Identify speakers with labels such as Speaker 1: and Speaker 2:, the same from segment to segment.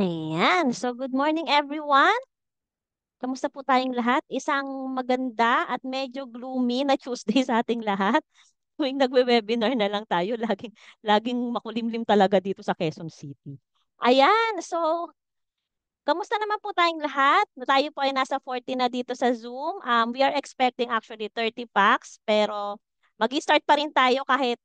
Speaker 1: Ayan. So, good morning everyone. Kamusta po tayong lahat? Isang maganda at medyo gloomy na Tuesday sa ating lahat. Tuwing nagwe-webinar na lang tayo, laging makulimlim talaga dito sa Quezon City. Ayan. So, kamusta naman po tayong lahat? Tayo po ay nasa 40 na dito sa Zoom. We are expecting actually 30 packs, pero mag-start pa rin tayo kahit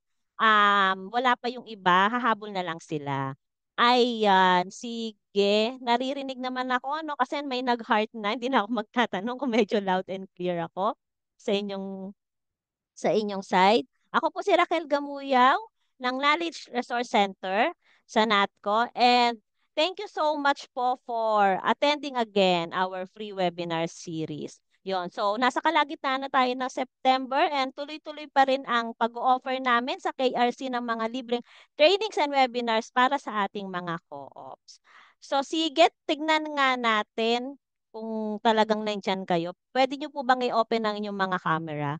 Speaker 1: wala pa yung iba, hahabol na lang sila. Ayan, sige. Naririnig naman ako, no? Kasi may nag-heart na. Hindi na ako magtatanong kung medyo loud and clear ako sa inyong side. Ako po si Raquel Gamuyaw ng Knowledge Resource Center sa NATCO, and thank you so much po for attending again our free webinar series. Yon. So, nasa kalagitnaan na tayo ng September and tuloy-tuloy pa rin ang pag-o-offer namin sa KRC ng mga libreng trainings and webinars para sa ating mga co-ops. So, sige, tignan nga natin kung talagang nandyan kayo. Pwede nyo po bang i-open ang inyong mga camera?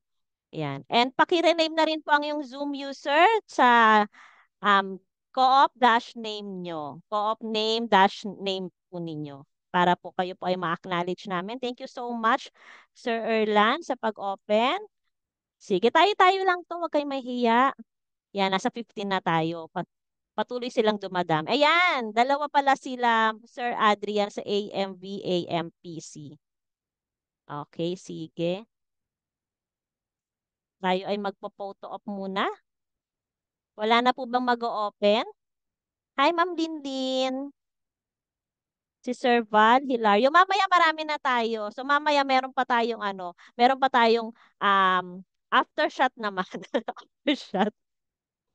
Speaker 1: Yan. And paki-rename na rin po ang yung Zoom user sa um, co-op dash name nyo. Co-op name dash name po ninyo. Para po kayo po ay ma-acknowledge namin. Thank you so much, Sir Erlan, sa pag-open. Sige, tayo-tayo lang to. Huwag kayong mahiya. Yan, nasa 15 na tayo. Patuloy silang dumadami. Ayan, dalawa pala sila, Sir Adrian sa AMV, AMPC. Okay, sige. Tayo ay magpo-photo op muna. Wala na po bang mag-o-open? Hi, Ma'am Linlin. Si Sir Val, Hilario. Mamaya marami na tayo. So mamaya meron pa tayong after shot naman. After shot.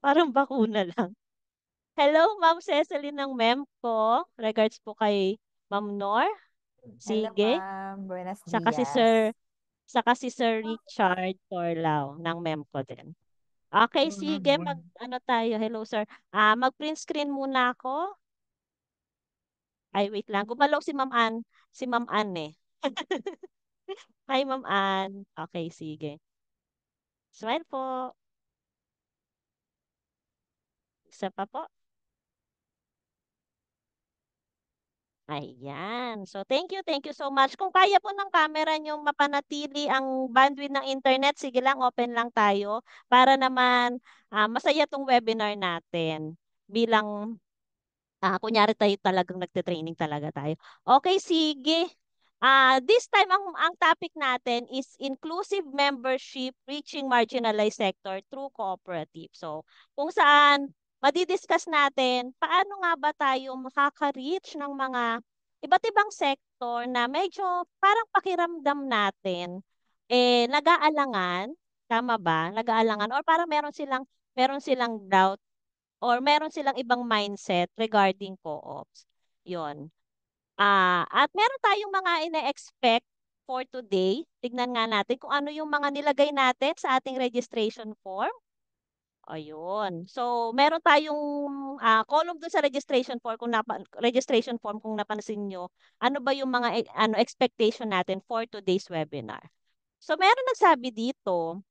Speaker 1: Parang bakuna lang. Hello, Ma'am Cecily ng MEMCO. Regards po kay Ma'am Nor.
Speaker 2: Hello,
Speaker 1: Sige.
Speaker 2: ma'am. Buenos
Speaker 1: Saka si
Speaker 2: dias.
Speaker 1: Sir, saka si Sir Richard Torlao ng MEMCO din. Okay, sige, ano tayo. Hello, sir. Mag-print screen muna ako. Ay, wait lang. Gumalaw si Ma'am Ann. Si Ma'am Ann eh. Hi, Ma'am Ann. Okay, sige. Smile po. Isa pa po. Ayan. So, thank you so much. Kung kaya po ng camera nyo mapanatili ang bandwidth ng internet, sige lang, open lang tayo para naman masaya tong webinar natin bilang kunyari tayo talagang nagte-training talaga tayo. Okay, sige. This time, ang topic natin is inclusive membership reaching marginalized sector through cooperative. So, kung saan madidiscuss natin paano nga ba tayo makaka-reach ng mga iba't ibang sektor na medyo parang pakiramdam natin nag-aalangan, tama ba? Nag-aalangan or parang meron silang doubt or meron silang ibang mindset regarding co-ops. 'Yon. At meron tayong mga ine-expect for today. Tignan nga natin kung ano yung mga nilagay natin sa ating registration form. Ayun. So, meron tayong column doon sa registration form kung napansin nyo, ano ba yung mga expectation natin for today's webinar. So, meron nagsabi dito,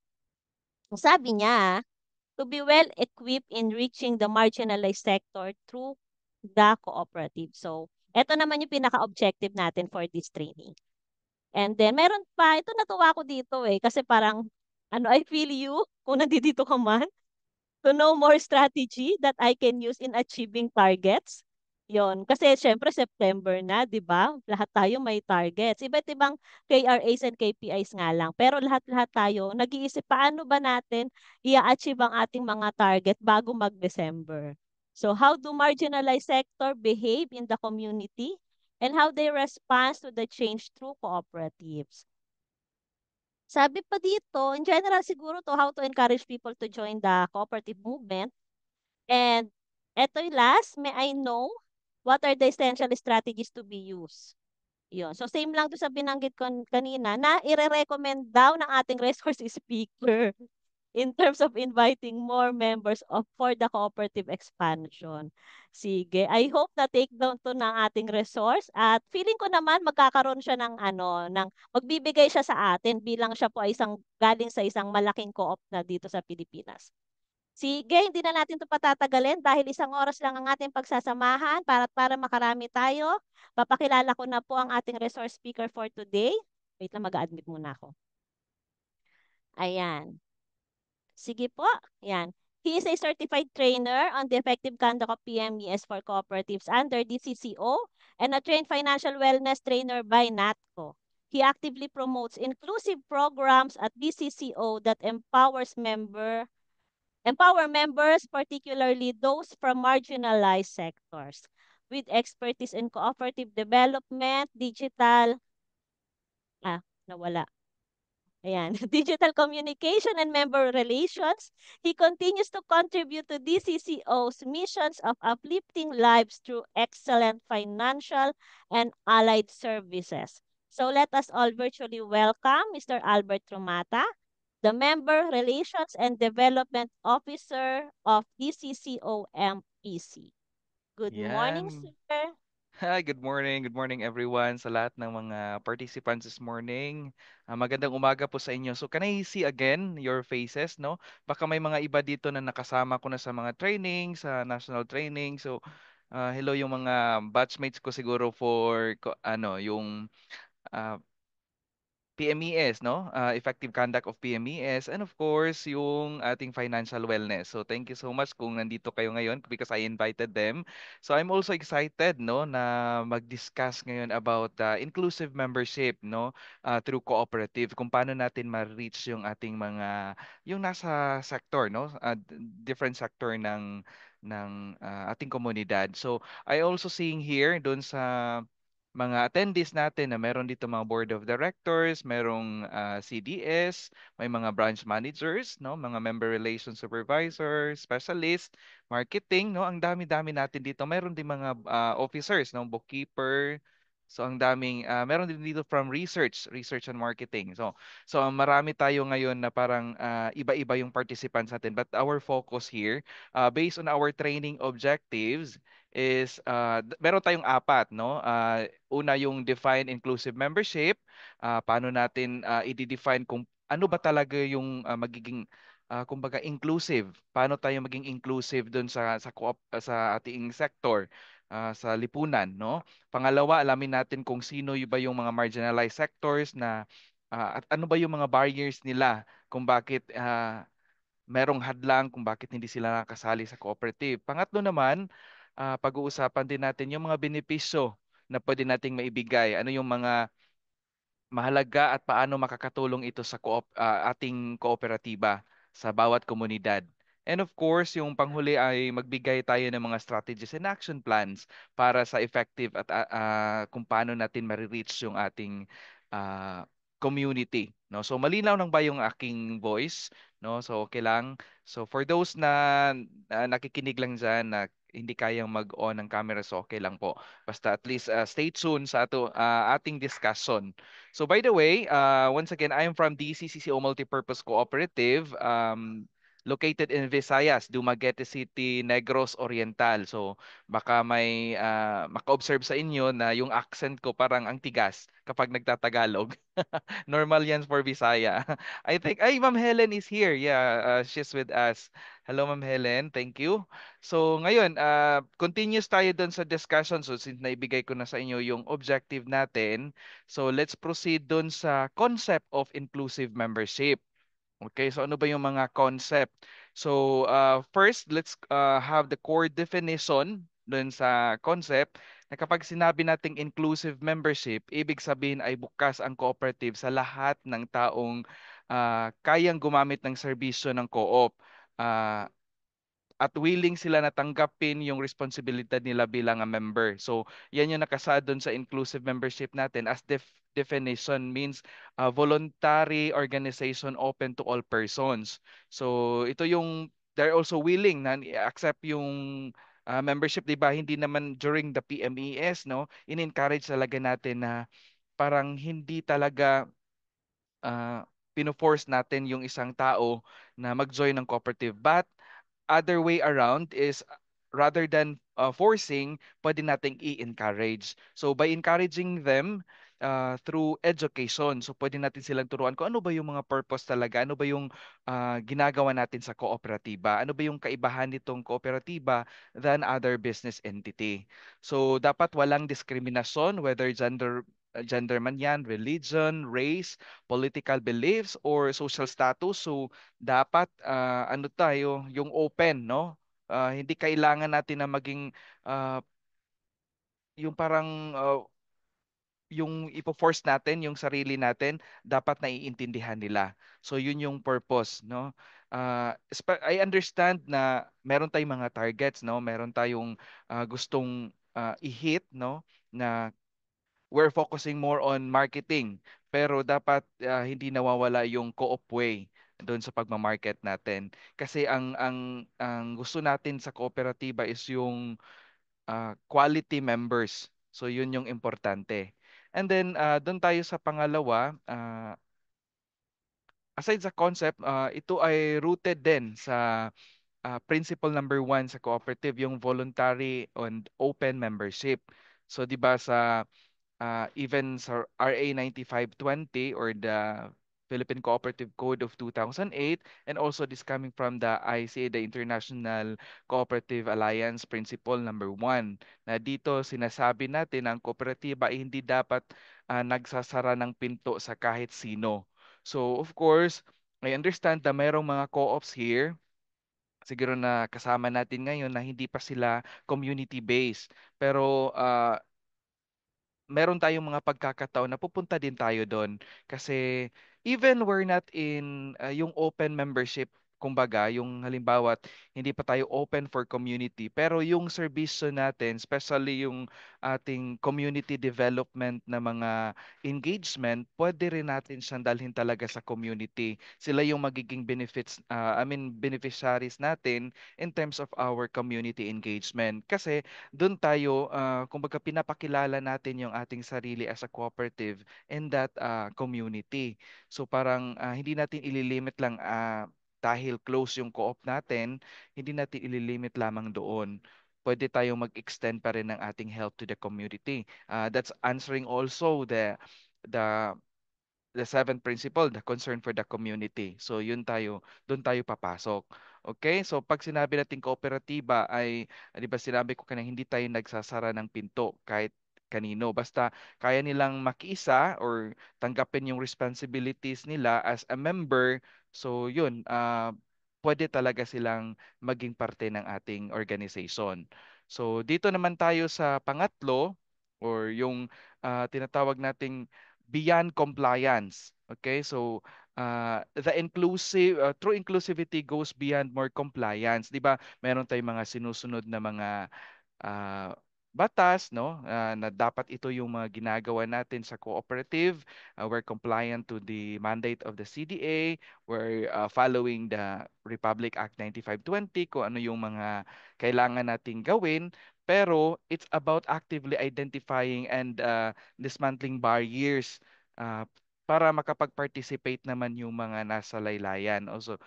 Speaker 1: sabi niya, to be well equipped in reaching the marginalized sector through the cooperative. So, ito naman yung pinaka-objective natin for this training. And then, meron pa, ito natuwa ko dito kasi parang, I feel you, kung nandito ka man, to know more strategy that I can use in achieving targets. Yon, kasi syempre September na, 'di ba? Lahat tayo may targets. Iba't ibang KRAs and KPIs nga lang. Pero lahat-lahat tayo nag-iisip paano ba natin i-achieve ang ating mga target bago mag-December. So how do marginalized sector behave in the community and how they respond to the change through cooperatives? Sabi pa dito, in general siguro to how to encourage people to join the cooperative movement. And eto yung last, may I know what are the essential strategies to be used? Yun. So same lang to sa binanggit ko kanina na ire-recommend daw ng ating resource speaker in terms of inviting more members for the cooperative expansion. Sige, I hope na take down to ng ating resource at feeling ko naman magkakaroon siya ng magbibigay siya sa atin bilang siya po ay galing sa isang malaking co-op na dito sa Pilipinas. Sige, hindi na natin ito patatagalin dahil 1 oras lang ang ating pagsasamahan para makarami tayo. Papakilala ko na po ang ating resource speaker for today. Wait lang, mag-admit muna ako. Ayan. Sige po. Ayan. He is a certified trainer on the effective conduct of PMES for cooperatives under DCCO and a trained financial wellness trainer by NATCO. He actively promotes inclusive programs at DCCO that empower members, particularly those from marginalized sectors, with expertise in cooperative development, nawala. Ayan, digital communication and member relations. He continues to contribute to DCCO's missions of uplifting lives through excellent financial and allied services. So let us all virtually welcome Mr. Albert Trumata, the Member Relations and Development Officer of DCCO MPC. Good morning,
Speaker 2: Yan.
Speaker 1: sir.
Speaker 2: Hi, good morning. Good morning everyone sa lahat ng mga participants this morning. Magandang umaga po sa inyo. So can I see again your faces, no? Baka may mga iba dito na nakasama ko na sa mga training, sa national training. So hello yung mga batchmates ko siguro for yung ah, PMES, no? Effective conduct of PMES, and of course, yung ating financial wellness. So thank you so much kung nandito kayo ngayon because I invited them. So I'm also excited, no, na mag-discuss ngayon about inclusive membership, no, through cooperative. Kung paano natin ma-reach yung ating yung nasa sector, no, different sector ng ating komunidad. So I also seeing here doon sa mga attendees natin na meron dito mga board of directors, merong CDS, may mga branch managers, no, mga member relations supervisor, specialist, marketing, no, ang dami-dami natin dito. Meron din mga officers, no, bookkeeper. So ang daming meron din dito from research and marketing. So marami tayo ngayon na parang iba-iba yung participants natin. But our focus here, based on our training objectives, is meron tayong apat, no? Una yung define inclusive membership, paano natin i-define kung ano ba talaga yung magiging kumbaga inclusive. Paano tayo maging inclusive doon sa ating sector, sa lipunan, no? Pangalawa, alamin natin kung sino ba yung mga marginalized sectors na at ano ba yung mga barriers nila kung bakit merong hadlang kung bakit hindi sila nakasali sa cooperative. Pangatlo naman, pag-uusapan din natin yung mga benepisyo na pwede nating maibigay. Ano yung mga mahalaga at paano makakatulong ito sa ating kooperatiba sa bawat komunidad. And of course, yung panghuli ay magbigay tayo ng mga strategies and action plans para sa effective at kung paano natin ma-reach yung ating ah, community. No? So malinaw lang ba yung aking voice? No? So okay lang. So for those na nakikinig lang dyan na hindi kayang mag-on ng camera, so okay lang po. Basta at least stay tuned sa ating discussion. So by the way, once again, I am from DCCCO Multipurpose Cooperative, located in Visayas, Dumaguete City, Negros Oriental. So baka may maka-observe sa inyo na yung accent ko parang ang tigas kapag nagtatagalog. Normal yan for Visaya. I think, ay, Ma'am Helen is here. Yeah, she's with us. Hello, Ma'am Helen. Thank you. So ngayon, continuous tayo dun sa discussion. So since naibigay ko na sa inyo yung objective natin, so let's proceed dun sa concept of inclusive membership. Okay, so ano ba yung mga concept? So first, let's have the core definition dun sa concept na kapag sinabi nating inclusive membership, ibig sabihin ay bukas ang cooperative sa lahat ng taong kayang gumamit ng serbisyo ng co-op. Ah, at willing sila na tanggapin yung responsibilidad nila bilang a member. So, yan yung nakasaad doon sa inclusive membership natin as definition means voluntary organization open to all persons. So, ito yung they're also willing na accept yung membership, 'di ba? Hindi naman during the PMES, no? In-encourage talaga natin na parang hindi talaga pino-force natin yung isang tao na mag-join ng cooperative. But other way around is rather than forcing, pwede nating i-encourage. So by encouraging them, through education. So pwede natin silang turuan kung ano ba yung mga purpose talaga, ano ba yung ginagawa natin sa kooperatiba, ano ba yung kaibahan nitong kooperatiba than other business entity. So dapat walang diskriminasyon, whether gender man yan, religion, race, political beliefs, or social status. So dapat ano tayo, yung open, no? Hindi kailangan natin na maging ah, yung parang yung ipo-force natin yung sarili natin, dapat naiintindihan nila. So yun yung purpose, no? I understand na meron tayong mga targets, no? Meron tayong gustong i-hit, no? Na we're focusing more on marketing, pero dapat hindi nawawala yung co-op way doon sa pagma-market natin. Kasi ang gusto natin sa kooperatiba is yung quality members. So yun yung importante. And then doon tayo sa pangalawa, aside sa concept, ito ay rooted din sa principle number one sa cooperative, yung voluntary and open membership. So 'di ba sa even sa RA 9520 or the Philippine Cooperative Code of 2008, and also this coming from the ICA, the International Cooperative Alliance Principle number 1, na dito sinasabi natin ang kooperatiba ay hindi dapat nagsasara ng pinto sa kahit sino. So of course, I understand na mayroong mga co-ops here siguro na kasama natin ngayon na hindi pa sila community-based. Pero meron tayong mga pagkakataon na pupunta din tayo doon kasi even we're not in yung open membership, kumbaga yung halimbawa hindi pa tayo open for community, pero yung serbisyo natin, especially yung ating community development na mga engagement, pwede rin natin siyang dalhin talaga sa community. Sila yung magiging beneficiaries natin in terms of our community engagement, kasi doon tayo, kumbaga pinapakilala natin yung ating sarili as a cooperative in that community. So parang hindi natin ililimit lang dahil close yung co-op natin, hindi natin ililimit lamang doon. Pwede tayong mag-extend pa rin ng ating help to the community. That's answering also the seventh principle, the concern for the community. So yun tayo, doon tayo papasok. Okay? So pag sinabi natin kooperatiba ay, 'di ba sinabi ko kanina hindi tayo nagsasara ng pinto kahit kanino. Basta kaya nilang makiisa or tanggapin yung responsibilities nila as a member. So yun, pwede talaga silang maging parte ng ating organization. So dito naman tayo sa pangatlo or yung tinatawag nating beyond compliance. Okay, so true inclusivity goes beyond more compliance. 'Di ba? Meron tayong mga sinusunod na mga ah, batas, no? Na dapat ito yung mga ginagawa natin sa cooperative. We're compliant to the mandate of the CDA. We're following the Republic Act 9520 kung ano yung mga kailangan nating gawin. Pero it's about actively identifying and dismantling barriers para makapag-participate naman yung mga nasa laylayan, also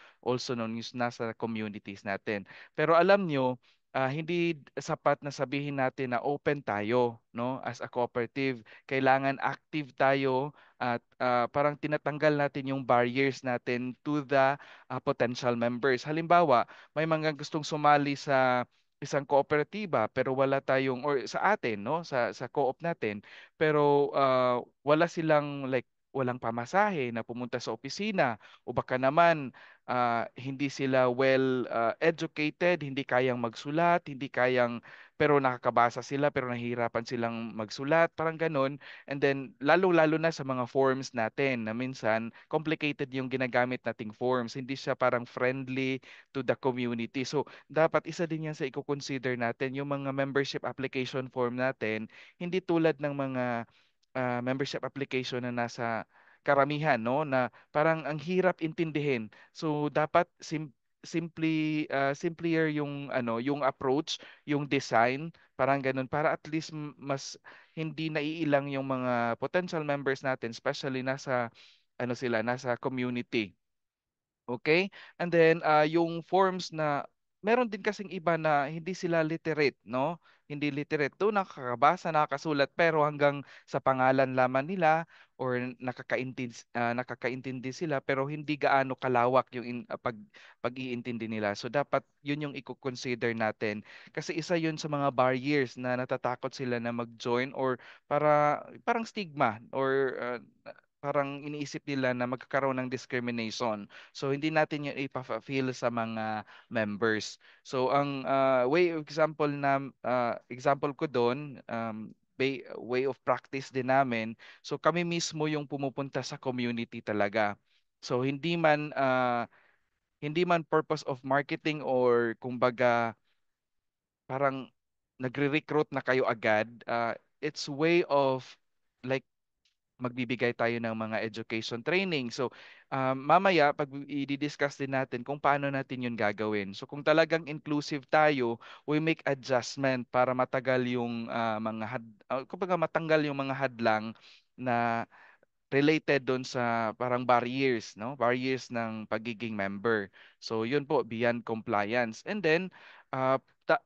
Speaker 2: known as nasa communities natin. Pero alam nyo, hindi sapat na sabihin natin na open tayo, no? As a cooperative, kailangan active tayo at parang tinatanggal natin yung barriers natin to the potential members. Halimbawa, may mga gustong sumali sa isang kooperatiba pero wala tayong or sa atin, no? Sa co-op natin, pero wala silang like walang pamasahe na pumunta sa opisina, o baka naman hindi sila well educated, hindi kayang magsulat, hindi kayang, pero nakakabasa sila pero nahihirapan silang magsulat, parang ganun. And then lalo-lalo na sa mga forms natin na minsan complicated yung ginagamit nating forms, hindi siya parang friendly to the community. So dapat isa din yan sa i-consider natin, yung mga membership application form natin, hindi tulad ng mga membership application na nasa karamihan, no, na parang ang hirap intindihin. So dapat simpler yung ano, yung approach, yung design, parang ganun para at least mas hindi naiilang yung mga potential members natin, especially nasa ano sila, nasa community. Okay? And then yung forms na meron din kasing iba na hindi sila literate, no? Hindi literate. Doon nakakabasa, nakakasulat, pero hanggang sa pangalan lamang nila or nakakaintindi sila pero hindi gaano kalawak yung pag-iintindi nila. So dapat yun yung i-consider natin kasi isa yun sa mga barriers na natatakot sila na mag-join or parang stigma or parang iniisip nila na magkakaroon ng discrimination. So hindi natin yun ipa-feel sa mga members. So ang example ko doon, way of practice din namin. So kami mismo yung pumupunta sa community talaga. So hindi man purpose of marketing or kumbaga parang nagre-recruit na kayo agad. It's way of like magbibigay tayo ng mga education training. So, mamaya, pag i-discuss din natin kung paano natin yun gagawin. So, kung talagang inclusive tayo, we make adjustment para matagal yung kumbaga matanggal yung mga hadlang na related doon sa parang barriers, no? Barriers ng pagiging member. So, yun po, beyond compliance. And then,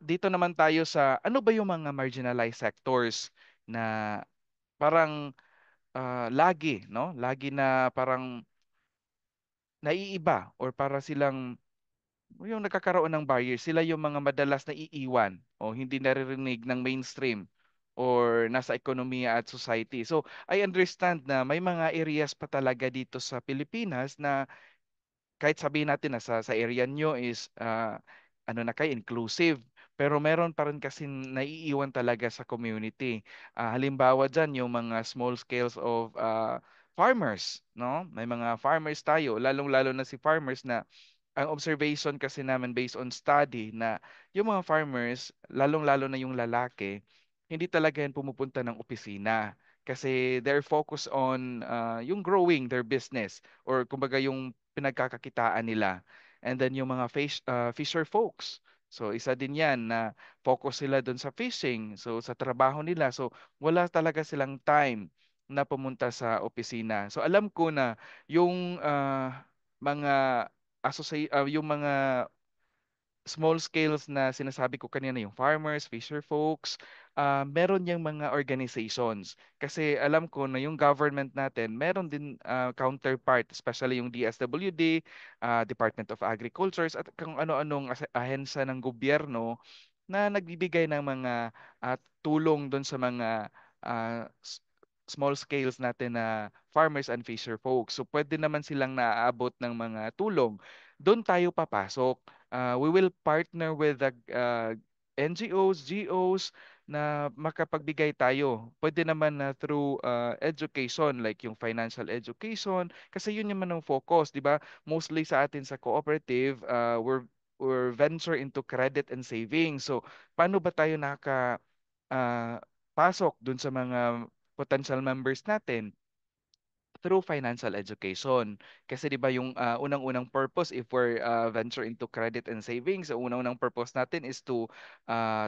Speaker 2: dito naman tayo sa ano ba yung mga marginalized sectors na parang lagi, no? Lagi na parang naiiba or para silang yung nagkakaroon ng barrier, sila yung mga madalas na iiwan o hindi naririnig ng mainstream or nasa ekonomiya at society. So, I understand na may mga areas pa talaga dito sa Pilipinas na kahit sabihin natin na sa area nyo is ano na kayo, inclusive. Pero meron pa rin kasi naiiwan talaga sa community. Halimbawa dyan, yung mga small scales of farmers, no? May mga farmers tayo, lalong-lalo na si farmers na ang observation kasi namin based on study na yung mga farmers, lalong-lalo na yung lalaki, hindi talaga yan pumupunta ng opisina kasi they're focused on yung growing their business or kumbaga yung pinagkakakitaan nila. And then yung mga fisher folks. So isa din yan na focus sila doon sa fishing, so sa trabaho nila. So wala talaga silang time na pumunta sa opisina. So alam ko na yung mga yung mga small scales na sinasabi ko kanina, yung farmers, fisher folks, meron yung mga organizations. Kasi alam ko na yung government natin, meron din counterpart, especially yung DSWD, Department of Agriculture, at kung ano-anong ahensya ng gobyerno na nagbibigay ng mga tulong doon sa mga small scales natin na farmers and fisher folks. So pwede naman silang naaabot ng mga tulong. Doon tayo papasok. We will partner with the NGOs, GOs na makapagbigay tayo. Pwede naman na through education like yung financial education kasi yun naman ang focus, 'di ba? Mostly sa atin sa cooperative, we're venture into credit and savings. So paano ba tayo ah, pasok dun sa mga potential members natin? Through financial education. Kasi 'di ba yung unang-unang purpose if we're venture into credit and savings, ang unang-unang purpose natin is to uh,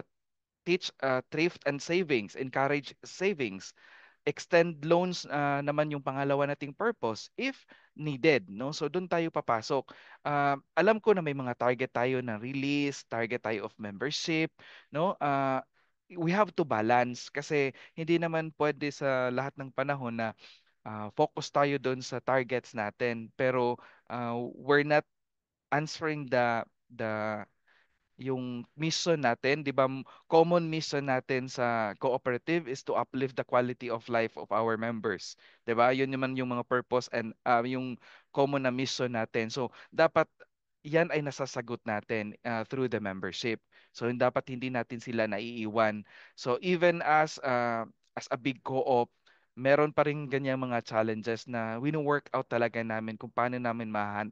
Speaker 2: teach thrift and savings, encourage savings. Extend loans naman yung pangalawa nating purpose if needed, no? So doon tayo papasok. Alam ko na may mga target tayo na release, target tayo of membership, no? We have to balance kasi hindi naman pwede sa lahat ng panahon na focus tayo doon sa targets natin pero we're not answering the yung mission natin, 'di ba? Common mission natin sa cooperative is to uplift the quality of life of our members, 'di ba? Yun naman yung mga purpose and yung common na mission natin. So, dapat yan ay nasasagot natin through the membership. So, dapat hindi natin sila naiiwan. So, even as a big co-op, meron pa rin ganyang mga challenges na wino-work out talaga namin kung paano namin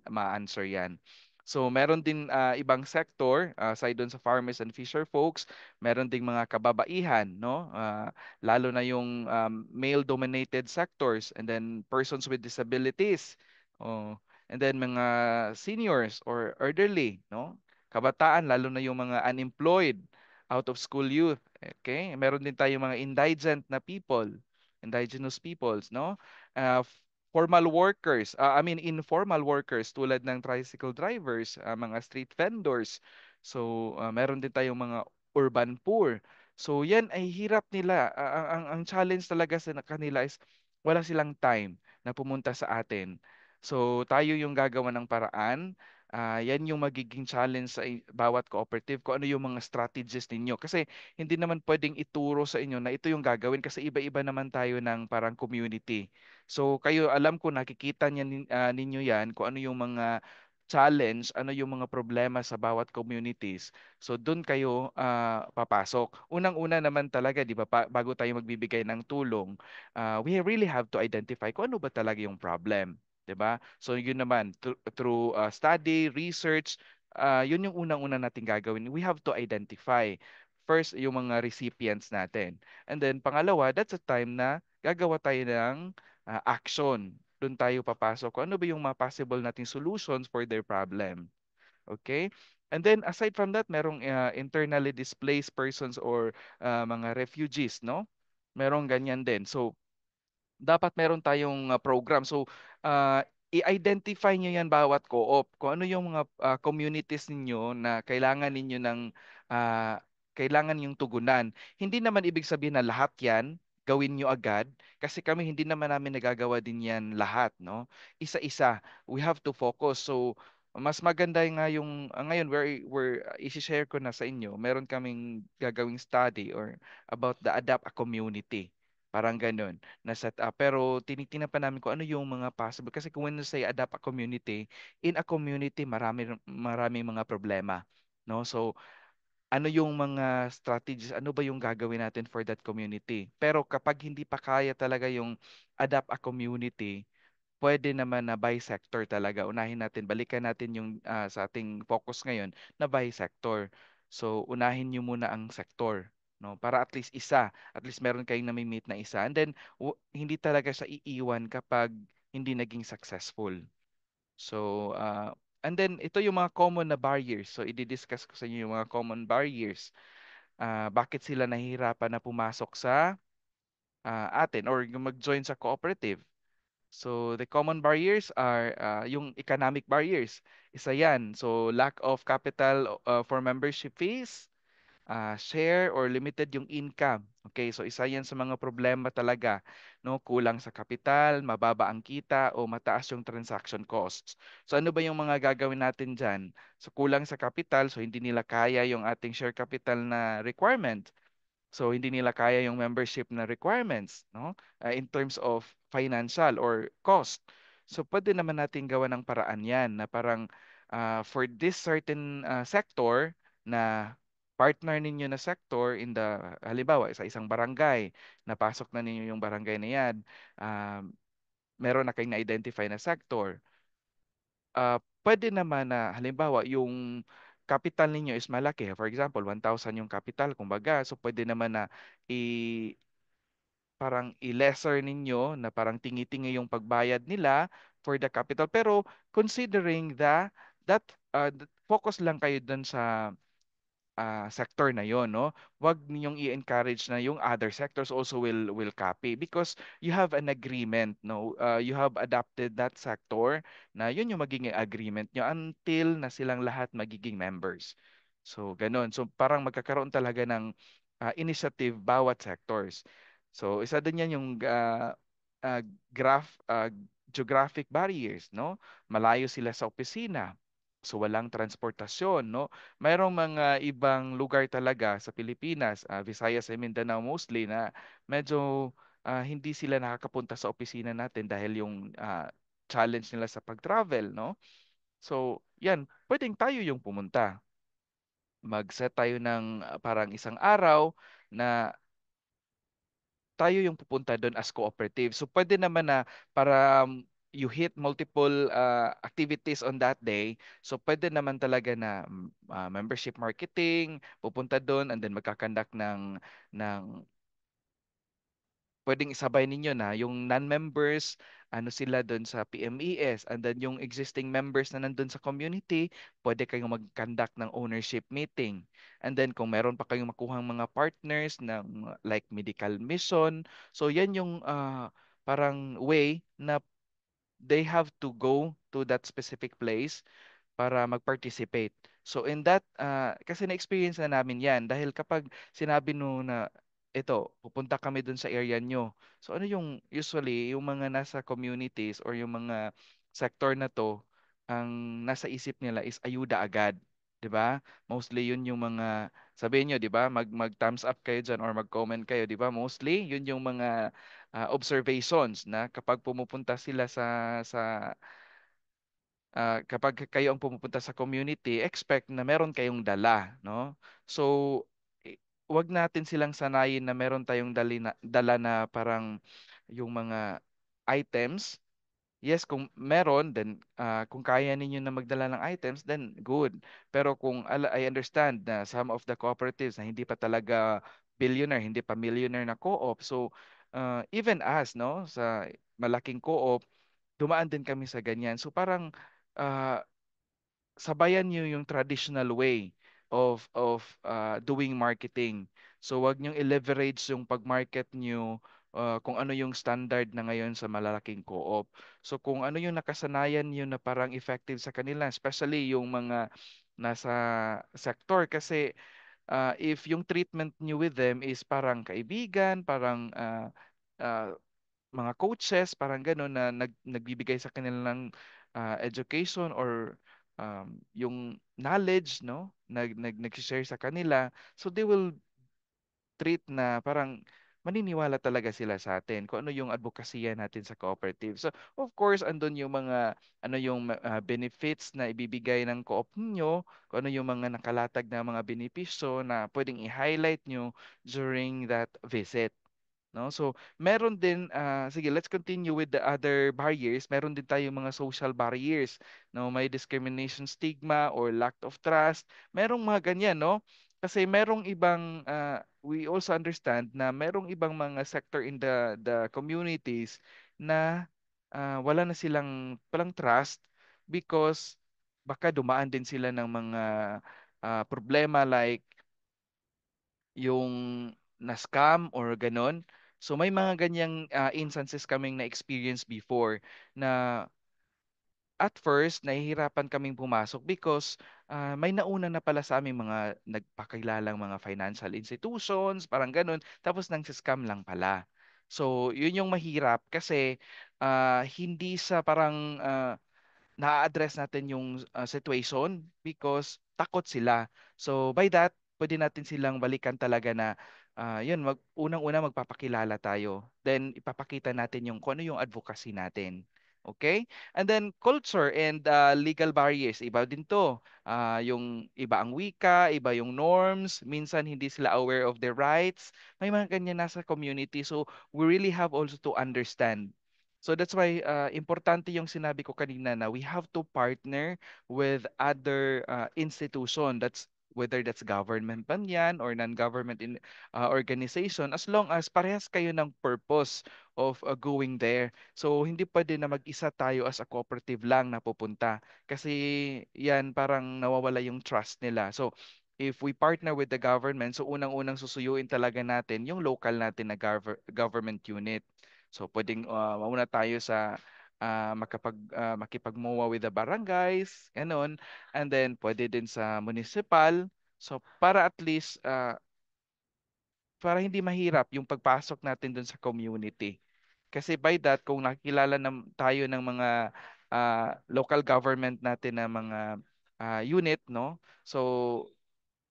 Speaker 2: ma-answer yan. So meron din ibang sector aside doon sa farmers and fisher folks, meron ding mga kababaihan, no? Lalo na yung male-dominated sectors and then persons with disabilities. Oh, and then mga seniors or elderly, no? Kabataan, lalo na yung mga unemployed, out of school youth. Okay? Meron din tayong mga indigenous peoples, no? Formal workers, I mean informal workers tulad ng tricycle drivers, mga street vendors. So, meron din tayong mga urban poor. So, yan ay hirap nila. Ang challenge talaga sa kanila is wala silang time na pumunta sa atin. So, tayo yung gagawa ng paraan. Yan yung magiging challenge sa bawat cooperative, kung ano yung mga strategies ninyo. Kasi hindi naman pwedeng ituro sa inyo na ito yung gagawin kasi iba-iba naman tayo ng parang community. So, kayo, alam ko, nakikita ninyo yan kung ano yung mga challenge, ano yung mga problema sa bawat communities. So doon kayo papasok. Unang-una naman talaga, 'di ba, bago tayo magbibigay ng tulong, we really have to identify kung ano ba talaga yung problem, 'di ba? So yun naman through study, research, yun yung unang-una nating gagawin. We have to identify first yung mga recipients natin. And then pangalawa, that's a time na gagawa tayo ng action. Doon tayo papasok kung ano ba yung mga possible nating solutions for their problem. Okay? And then aside from that, merong internally displaced persons or mga refugees, no? Merong ganyan din. So dapat meron tayong program. So, i-identify nyo yan bawat co-op. Kung ano yung mga communities ninyo na kailangan ninyo ng ah, kailangan yung tugunan. Hindi naman ibig sabihin na lahat yan gawin nyo agad kasi kami hindi naman namin nagagawa din yan lahat, no? Isa-isa. We have to focus. So, mas maganda nga yung ngayon we're i-share ko na sa inyo. Meron kaming gagawing study or about the adapt a community. Parang ganun na set up. Pero tinitingnan pa namin kung ano yung mga possible. Kasi kung when you say adapt a community, in a community, marami mga problema. No? So, ano yung mga strategies, ano ba yung gagawin natin for that community? Pero kapag hindi pa kaya talaga yung adapt a community, pwede naman na by sector talaga. Unahin natin, balikan natin yung sa ating focus ngayon na by sector. So, unahin nyo muna ang sector. No, para at least isa, at least meron kayong nami-meet na isa. And then, hindi talaga siya iiwan kapag hindi naging successful. So, and then, ito yung mga common na barriers. So, i-discuss ko sa inyo yung mga common barriers. Bakit sila nahihirapan na pumasok sa atin or yung mag-join sa cooperative. So the common barriers are yung economic barriers. Isa yan. So lack of capital for membership fees, share or limited yung income. Okay, so isa yan sa mga problema talaga, no? Kulang sa kapital, mababa ang kita o mataas yung transaction costs. So ano ba yung mga gagawin natin diyan? So kulang sa kapital, so hindi nila kaya yung ating share capital na requirement. So hindi nila kaya yung membership na requirements, no? In terms of financial or cost. So pwede naman natin gawa ng paraan 'yan na parang for this certain sector na partner ninyo na sector in the halimbawa sa isang barangay, napasok na ninyo yung barangay na 'yan, meron na kayong na-identify na sector. Pwede naman na halimbawa yung capital ninyo is malaki. For example, 1,000 yung capital, kumbaga. So pwede naman na parang i-lesser ninyo na parang tingi-tingi yung pagbayad nila for the capital. Pero considering that focus lang kayo dun sa sector na yon, no? Wag ninyong i-encourage na yung other sectors also will copy because you have an agreement, no? You have adapted that sector na yun yung magiging agreement nyo until na silang lahat magiging members. So, ganun. So, parang magkakaroon talaga ng initiative bawat sectors. So, isa din yan yung uh, graph, geographic barriers, no? Malayo sila sa opisina. So, walang transportasyon, no? Mayroong mga ibang lugar talaga sa Pilipinas, Visayas and Mindanao mostly, na medyo hindi sila nakakapunta sa opisina natin dahil yung challenge nila sa pag-travel, no? So, yan, pwedeng tayo yung pumunta. Mag-set tayo ng parang isang araw na tayo yung pupunta doon as cooperative. So pwede naman na para you hit multiple activities on that day. So pwede naman talaga na membership marketing, pupunta doon and then magkakandak ng pwedeng isabay ninyo na yung non-members, ano sila doon sa PMES, and then yung existing members na nandun sa community, pwede kayong mag-conduct ng ownership meeting. And then kung meron pa kayong makuhang mga partners ng like medical mission, so yan yung parang way na they have to go to that specific place para mag-participate. So in that, kasi na-experience na namin yan dahil kapag sinabi no na ito, pupunta kami dun sa area nyo. So ano yung usually yung mga nasa communities or yung mga sector na to, ang nasa isip nila is ayuda agad. 'Di ba? Mostly yun yung mga sabihin nyo, 'di ba? Mag thumbs up kayo diyan or mag-comment kayo, 'di ba? Mostly yun yung mga observations na kapag pumupunta sila kapag kayo ang pumupunta sa community, expect na meron kayong dala, no? So, wag natin silang sanayin na meron tayong dala na parang yung mga items. Yes, kung meron, then kung kaya ninyo na magdala ng items, then good. Pero kung I understand na some of the cooperatives na hindi pa talaga billionaire, hindi pa millionaire na co-op, so even us, no, sa malaking co-op, dumaan din kami sa ganyan. So parang uh, sabayan niyo yung traditional way of doing marketing. So wag niyo i-leverage yung pag-market niyo kung ano yung standard na ngayon sa malalaking co-op. So kung ano yung nakasanayan niyo na parang effective sa kanila, especially yung mga nasa sector kasi if yung treatment niyo with them is parang kaibigan, parang uh, mga coaches, parang gano'n na nagbibigay sa kanila ng education or yung knowledge, no? Nag-share sa kanila. So they will treat na parang maniniwala talaga sila sa atin kung ano yung advokasya natin sa cooperative. So, of course, andun yung mga ano yung benefits na ibibigay ng co-op niyo, kung ano yung mga nakalatag na mga benepisyo na pwedeng i-highlight nyo during that visit. No? So, meron din, sige, let's continue with the other barriers. Meron din tayong mga social barriers. No? May discrimination stigma or lack of trust. Merong mga ganyan, no? Kasi merong ibang, we also understand na merong ibang mga sector in the communities na wala na silang palang trust because baka dumaan din sila ng mga problema like yung na-scam or ganon. So may mga ganyang instances kaming na-experience before na at first nahihirapan kaming pumasok because may nauna na pala sa aming mga nagpakilalang mga financial institutions, parang ganon, tapos nang scam lang pala. So yun yung mahirap kasi hindi sa parang na-address natin yung situation because takot sila. So by that, pwede natin silang balikan talaga na yun, unang-una magpapakilala tayo. Then ipapakita natin yung kung ano yung advocacy natin. Okay? And then culture and legal barriers, iba din to. Yung iba ang wika, iba yung norms, minsan hindi sila aware of their rights. May mga ganyan nasa community. So we really have also to understand. So that's why importante yung sinabi ko kanina na we have to partner with other institution. That's whether that's government man yan or non-government organization as long as parehas kayo ng purpose of going there. So hindi pwede na mag-isa tayo as a cooperative lang na pupunta kasi yan parang nawawala yung trust nila. So if we partner with the government, so unang-unang susuyuin talaga natin yung local natin na government unit. So pwedeng mauna tayo sa makipag-MOA with the barangays, ganun. And then pwede din sa municipal. So para at least para hindi mahirap yung pagpasok natin dun sa community. Kasi by that, kung nakikilala tayo ng mga local government natin na mga unit, no? So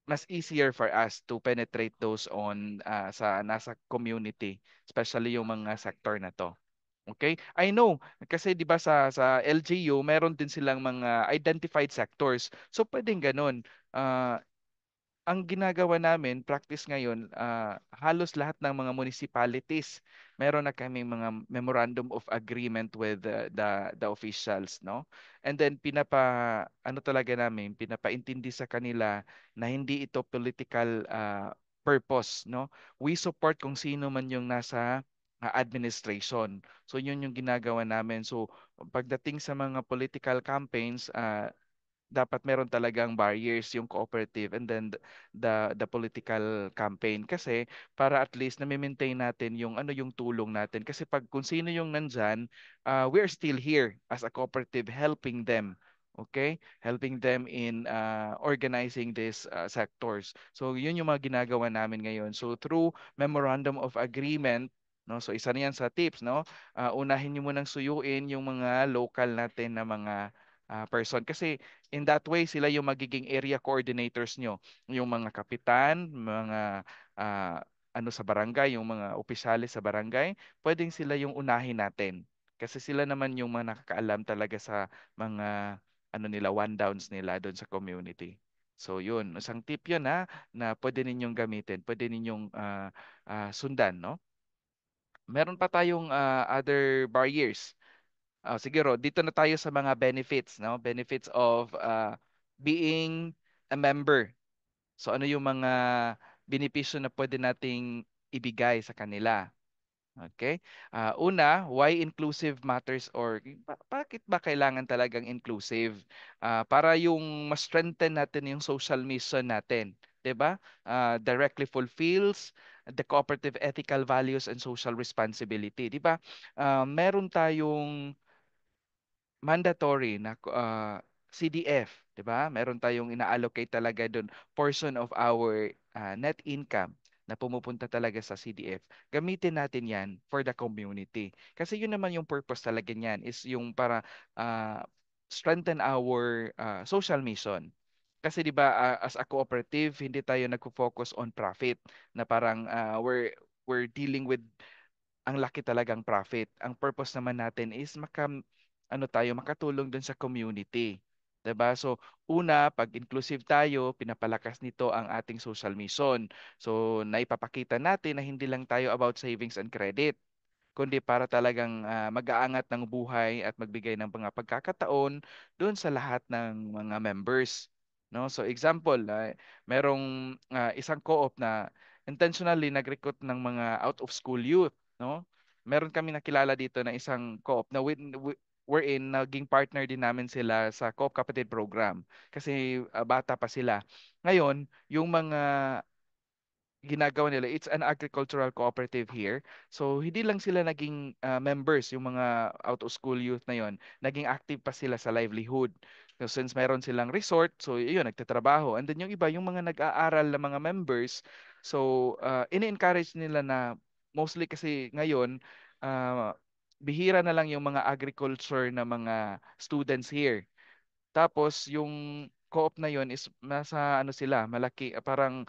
Speaker 2: mas easier for us to penetrate those on sa nasa community, especially yung mga sector na to. Okay? I know kasi 'di ba sa LGU meron din silang mga identified sectors. So pwedeng ganun. Ah, ang ginagawa namin, practice ngayon, halos lahat ng mga municipalities, meron na kami mga memorandum of agreement with the officials, no? And then ano talaga namin, pinapaintindi sa kanila na hindi ito political purpose, no? We support kung sino man yung nasa administration. So yun yung ginagawa namin. So pagdating sa mga political campaigns, dapat meron talagang barriers yung cooperative and then the political campaign kasi para at least na-maintain natin yung ano yung tulong natin kasi pag kung sino yung nandyan we are still here as a cooperative helping them, Okay? Helping them in organizing these sectors. So yun yung mga ginagawa namin ngayon. So through memorandum of agreement, no? So isa na yan sa tips, no? Unahin niyo munang suyuin yung mga local natin na mga person kasi in that way sila yung magiging area coordinators nyo, yung mga kapitan, mga ah, ano sa barangay, yung mga opisyalis sa barangay, pwedeng sila yung unahin natin. Kasi sila naman yung mga nakakaalam talaga sa mga ano nila, one downs nila doon sa community. So yun, isang tip yun na pwede ninyong gamitin, pwede ninyong sundan, no? Meron pa tayong other barriers. Siguro, dito na tayo sa mga benefits, no? Benefits of being a member. So ano yung mga benepisyo na pwede nating ibigay sa kanila? Okay? Una, why inclusive matters or bakit ba kailangan talagang inclusive? Para yung ma-strengthen natin yung social mission natin. 'Di ba? Directly fulfills the cooperative ethical values and social responsibility. 'Di ba? Meron tayong mandatory na CDF, 'di ba? Meron tayong ina-allocate talaga doon portion of our net income na pumupunta talaga sa CDF. Gamitin natin 'yan for the community. Kasi yun naman yung purpose talaga niyan is yung para uh, strengthen our social mission. Kasi 'di ba as a cooperative, hindi tayo nagfo-focus on profit na parang we're dealing with ang laki talagang profit. Ang purpose naman natin is ano tayo, makatulong dun sa community. 'Di ba? So, una, pag inclusive tayo, pinapalakas nito ang ating social mission. So, naipapakita natin na hindi lang tayo about savings and credit, kundi para talagang mag-aangat ng buhay at magbigay ng mga pagkakataon doon sa lahat ng mga members. No? So example, merong isang co-op na intentionally nag-recruit ng mga out of school youth, no? Meron kami nakilala dito na isang co-op na wherein naging partner din namin sila sa Co-op Kapatid Program kasi bata pa sila. Ngayon, yung mga ginagawa nila, it's an agricultural cooperative here. So, hindi lang sila naging members, yung mga out-of-school youth na yon, naging active pa sila sa livelihood. So, since meron silang resort, so yun, nagtatrabaho. And then yung iba, yung mga nag-aaral na mga members, so ini-encourage nila na mostly kasi ngayon, bihira na lang yung mga agriculture na mga students here. Tapos yung co-op na yon is nasa ano sila, malaki, parang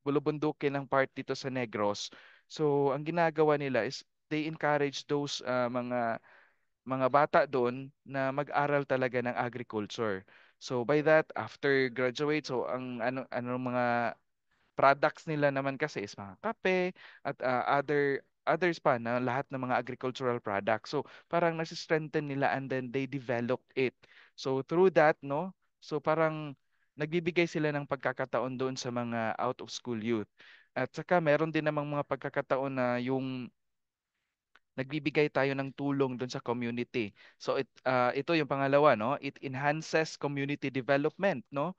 Speaker 2: bulubundukin ng part dito sa Negros. So ang ginagawa nila is they encourage those mga bata doon na mag-aral talaga ng agriculture. So by that after graduate, so ang ano mga products nila naman kasi is mga kape at others pa na lahat ng mga agricultural products. So parang nasi-strengthen nila and then they developed it. So through that, no? So parang nagbibigay sila ng pagkakataon doon sa mga out of school youth. At saka meron din namang mga pagkakataon na yung nagbibigay tayo ng tulong doon sa community. So ito yung pangalawa, no? It enhances community development, no?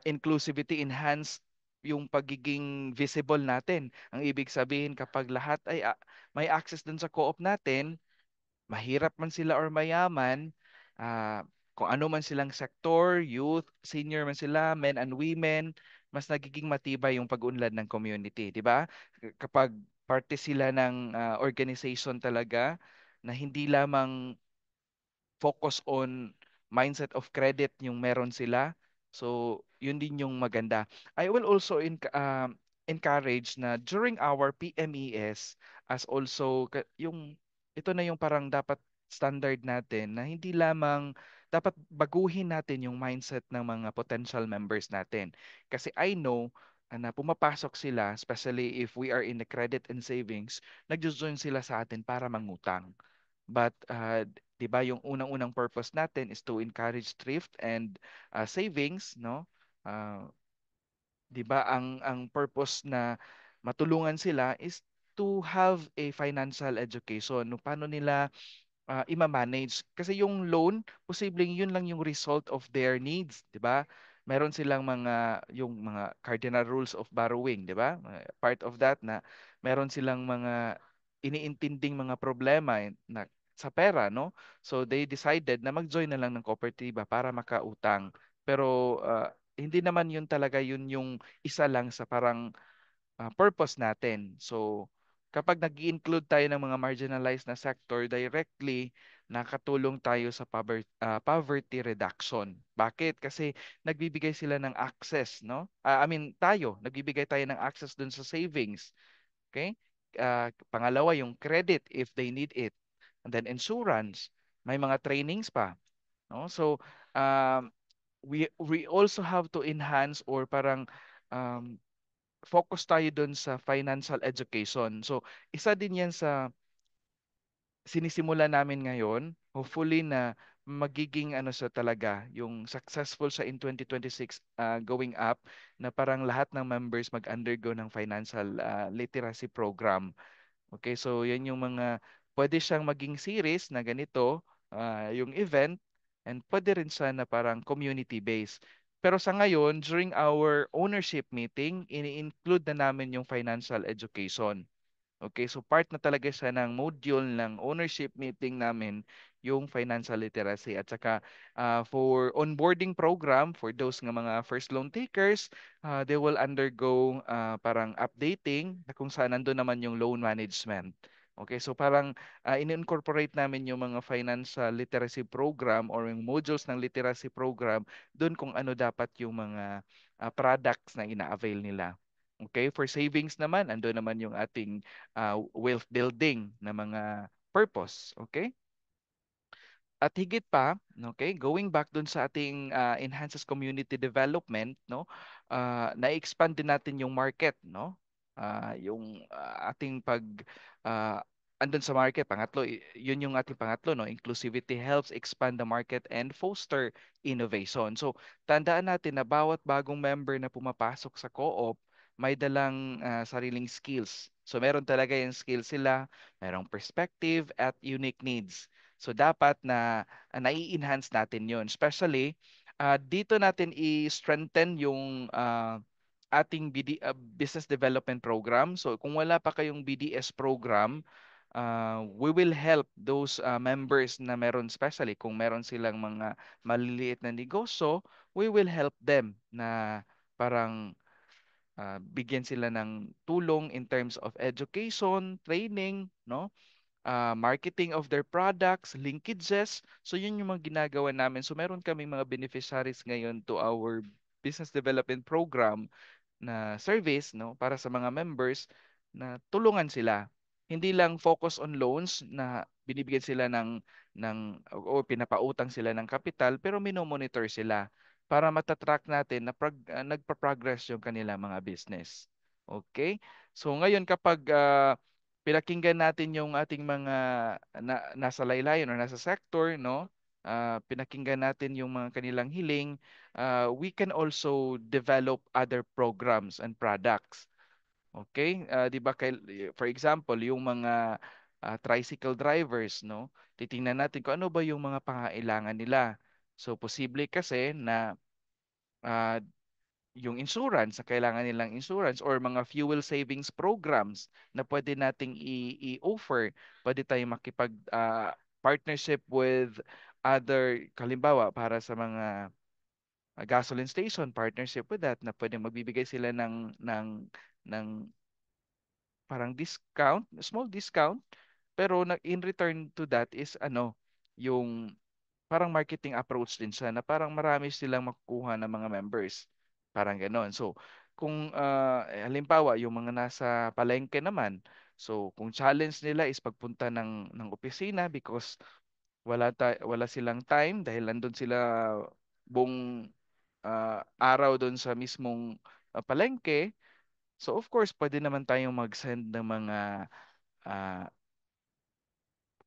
Speaker 2: Inclusivity enhance yung pagiging visible natin. Ang ibig sabihin kapag lahat ay may access doon sa co-op natin, mahirap man sila or mayaman, kung ano man silang sektor, youth, senior man sila, men and women, mas nagiging matibay yung pag-unlad ng community, di ba? Kapag parte sila ng organization talaga na hindi lamang focus on mindset of credit yung meron sila. So, yun din yung maganda. I will also encourage na during our PMES as also yung ito na yung parang dapat standard natin na hindi lamang dapat baguhin natin yung mindset ng mga potential members natin. Kasi I know na pumapasok sila, especially if we are in the credit and savings, nagjo-join sila sa atin para mangutang. But 'di ba yung unang-unang purpose natin is to encourage thrift and savings, no? Uh, 'Di ba ang purpose na matulungan sila is to have a financial education. No, paano nila ima-manage kasi yung loan, posibleng yun lang yung result of their needs, 'di ba? Meron silang yung mga cardinal rules of borrowing, 'di ba? Part of that na meron silang mga iniintinding mga problema na sa pera, no? So they decided na mag-join na lang ng kooperatiba para makautang. Pero hindi naman yun talaga yun yung isa lang sa parang purpose natin. So, kapag nag-include tayo ng mga marginalized na sector directly, nakatulong tayo sa poverty reduction. Bakit? Kasi nagbibigay sila ng access, no? Nagbibigay tayo ng access dun sa savings. Okay? Pangalawa, yung credit if they need it. And then insurance, may mga trainings pa, no? So, um, we also have to enhance or parang um, focus tayo dun sa financial education. So, isa din yan sa sinisimula namin ngayon. Hopefully na magiging ano sa talaga, yung successful siya in 2026 going up na parang lahat ng members mag-undergo ng financial literacy program. Okay, so yan yung mga pwede siyang maging series na ganito, yung event, and pwede rin siya na parang community-based. Pero sa ngayon, during our ownership meeting, ini-include na namin yung financial education. Okay, so part na talaga siya ng module ng ownership meeting namin, yung financial literacy. At saka for onboarding program, for those nga mga first loan takers, they will undergo parang updating na kung saan nandun naman yung loan management. Okay, so parang in-incorporate namin yung mga financial literacy program or yung modules ng literacy program dun kung ano dapat yung mga products na ina-avail nila. Okay, for savings naman, ando naman yung ating wealth building na mga purpose. Okay? At higit pa, okay, going back dun sa ating enhances community development, no, na-expand din natin yung market, no? Yung ating uh, andun sa market, pangatlo, yun yung ating pangatlo, no? Inclusivity helps expand the market and foster innovation. So, tandaan natin na bawat bagong member na pumapasok sa co-op, may dalang sariling skills. So, meron talaga yung skills sila, merong perspective at unique needs. So dapat na nai-enhance natin 'yon. Especially dito natin i-strengthen yung ating business development program. So kung wala pa kayong BDS program, we will help those members na meron, especially kung meron silang mga maliliit na negosyo, we will help them na parang bigyan sila ng tulong in terms of education, training, no? Marketing of their products, linkages. So yun yung mga ginagawa namin. So meron kaming mga beneficiaries ngayon to our business development program na service, no, para sa mga members na tulungan sila. Hindi lang focus on loans na binibigyan sila ng o pinapautang sila ng kapital, pero minomonitor sila para matatrack natin na nagpa-progress yung kanila mga business. Okay? So ngayon kapag pinakinggan natin yung ating mga nasa laylayan o nasa sector, no? Pinakinggan natin yung mga kanilang hiling, we can also develop other programs and products. Okay? 'Di ba for example, yung mga tricycle drivers, no? Titingnan natin kung ano ba yung mga pangailangan nila. So posible kasi na ah, yung insurance, sa kailangan nilang insurance or mga fuel savings programs na pwede nating i-offer. Pwede tayong makipag partnership with other, kalimbawa para sa mga gasoline station, partnership with that na pwedeng magbibigay sila ng parang discount, small discount, pero in return to that is ano, yung parang marketing approach din siya na parang marami silang makukuha ng mga members. Parang gano'n. So, kung halimbawa yung mga nasa palengke naman, so kung challenge nila is pagpunta ng opisina because wala silang time dahil nandun sila buong araw doon sa mismong palengke. So of course, pwede naman tayong mag-send ng mga ah,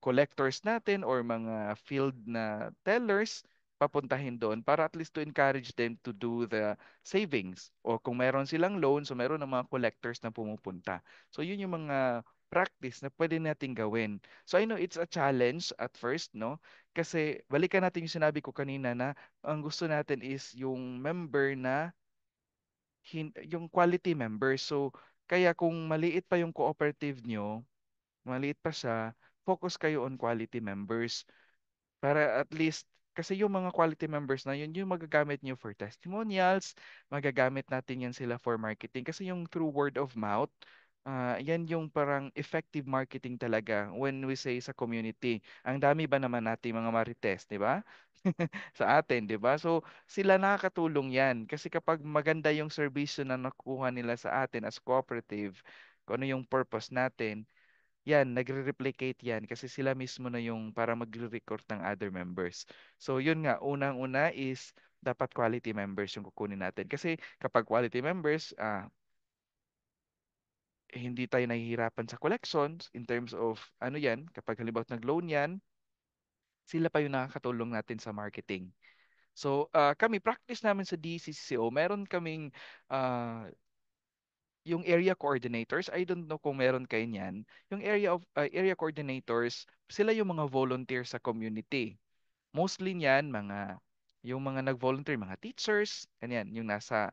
Speaker 2: collectors natin or mga field na tellers papuntahin doon para at least to encourage them to do the savings. O kung meron silang loan, so meron ng mga collectors na pumupunta. So yun yung mga practice na pwede nating gawin. So I know it's a challenge at first, no? Kasi balikan natin yung sinabi ko kanina na ang gusto natin is yung member na yung quality member. So kaya kung maliit pa yung cooperative nyo, maliit pa siya, focus kayo on quality members. Para at least, kasi yung mga quality members na yun, yung magagamit nyo for testimonials, magagamit natin yan sila for marketing. Kasi yung through word of mouth, yan yung parang effective marketing talaga when we say sa community. Ang dami ba naman natin mga marites, di ba? Sa atin, di ba? So, sila nakakatulong yan. Kasi kapag maganda yung serbisyo na nakuha nila sa atin as cooperative, kung ano yung purpose natin, yan, nagre-replicate yan kasi sila mismo na yung para magre-recruit ng other members. So, yun nga, unang-una is dapat quality members yung kukunin natin. Kasi kapag quality members, hindi tayo nahihirapan sa collections in terms of ano yan, kapag halimbawa nag-loan yan, sila pa yung nakakatulong natin sa marketing. So, kami, practice namin sa DCCO, meron kaming yung area coordinators. I don't know kung meron kayo niyan. Yung area coordinators, sila yung mga volunteer sa community. Mostly niyan yung mga nag-volunteer, mga teachers, ganyan, yung nasa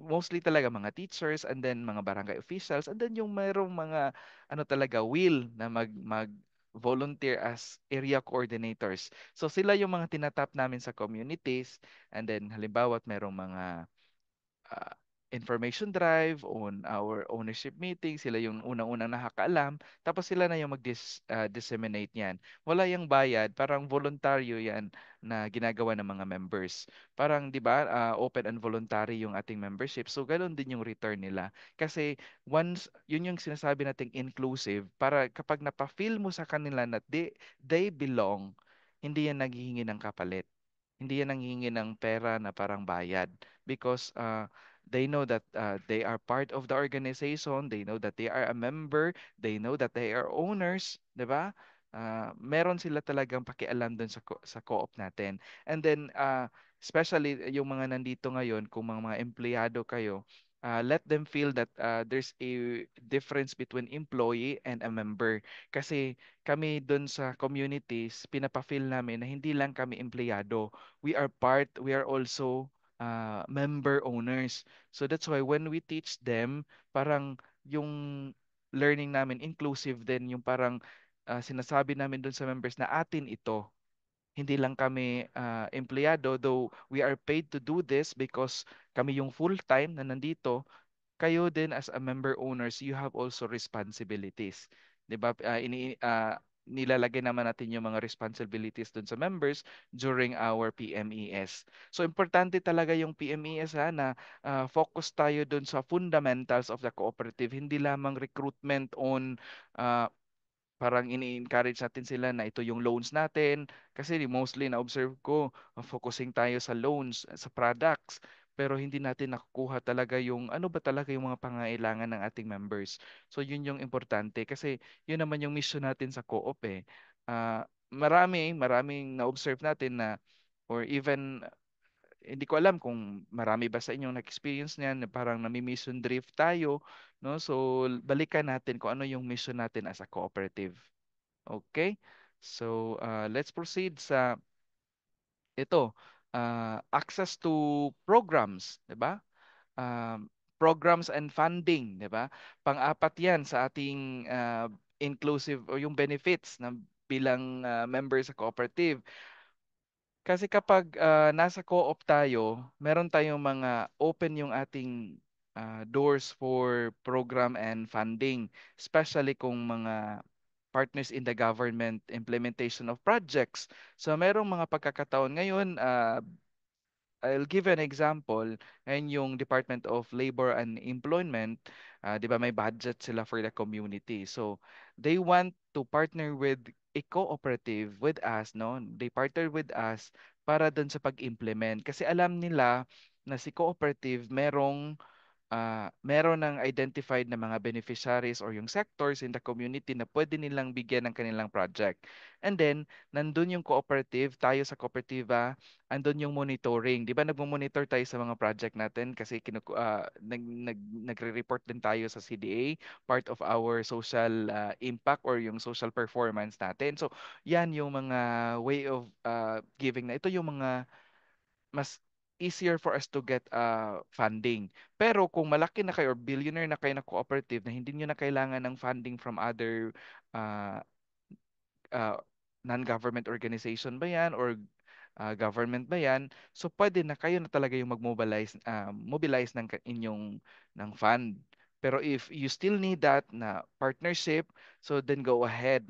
Speaker 2: mostly talaga mga teachers and then mga barangay officials and then yung mayroong mga ano talaga will na mag volunteer as area coordinators. So sila yung mga tinatap namin sa communities and then halimbawa at merong mga uh, information drive on our ownership meeting. Sila yung unang-unang nakakaalam. Tapos sila na yung mag-disseminate niyan. Wala yung bayad. Parang voluntaryo yan na ginagawa ng mga members. Parang, di ba, open and voluntary yung ating membership. So, ganoon din yung return nila. Kasi once, yun yung sinasabi nating inclusive, para kapag napafeel mo sa kanila na they belong, hindi yan naghihingi ng kapalit. Hindi yan nanghihingi ng pera na parang bayad because they know that they are part of the organization, they know that they are a member, they know that they are owners, 'di ba? Meron sila talagang pakialam dun sa co-op natin. And then especially yung mga nandito ngayon, kung mga empleyado kayo, let them feel that there's a difference between employee and a member. Kasi kami dun sa communities, pinapa-feel namin na hindi lang kami empleyado, we are also member owners. So that's why when we teach them, parang yung learning namin inclusive din, yung parang sinasabi namin dun sa members na atin ito. Hindi lang kami empleyado, though we are paid to do this because kami yung full-time na nandito, kayo din as a member owners, you have also responsibilities. 'Di ba? Nilalagay naman natin yung mga responsibilities dun sa members during our PMES. So importante talaga yung PMES na focus tayo dun sa fundamentals of the cooperative, hindi lamang recruitment on uh, parang ini-encourage natin sila na ito yung loans natin. Kasi mostly na-observe ko, focusing tayo sa loans, sa products, pero hindi natin nakukuha talaga yung ano ba talaga yung mga pangailangan ng ating members. So yun yung importante kasi yun naman yung mission natin sa co-op eh. Maraming na-observe natin na or even hindi ko alam kung marami ba sa inyong na-experience niyan na parang nami-mission drift tayo, no? So balikan natin kung ano yung mission natin as a cooperative. Okay? So let's proceed sa ito. Access to programs, 'di ba? Um, programs and funding, 'di ba? Pang-apat 'yan sa ating inclusive o yung benefits ng bilang member sa cooperative. Kasi kapag nasa co-op tayo, meron tayong mga open yung ating doors for program and funding, especially kung mga partners in the government implementation of projects. So merong mga pagkakataon ngayon, I'll give you an example. Ngayon yung Department of Labor and Employment, di ba may budget sila for the community. So they want to partner with a cooperative with us, no? They partner with us para dun sa pag-implement. Kasi alam nila na si cooperative meron ng identified na mga beneficiaries or yung sectors in the community na pwede nilang bigyan ng kanilang project. And then, nandun yung cooperative, tayo sa kooperatiba, andun yung monitoring. Di ba nagmo-monitor tayo sa mga project natin kasi nagre-report din tayo sa CDA, part of our social impact or yung social performance natin. So, yan yung mga way of giving na. Ito yung mga mas easier for us to get funding. Pero kung malaki na kayo or billionaire na kayo na cooperative na hindi nyo na kailangan ng funding from other uh, non-government organization ba yan or government ba yan? So pwede na kayo na talaga yung mobilize ng inyong ng fund. Pero if you still need that na partnership, so then go ahead,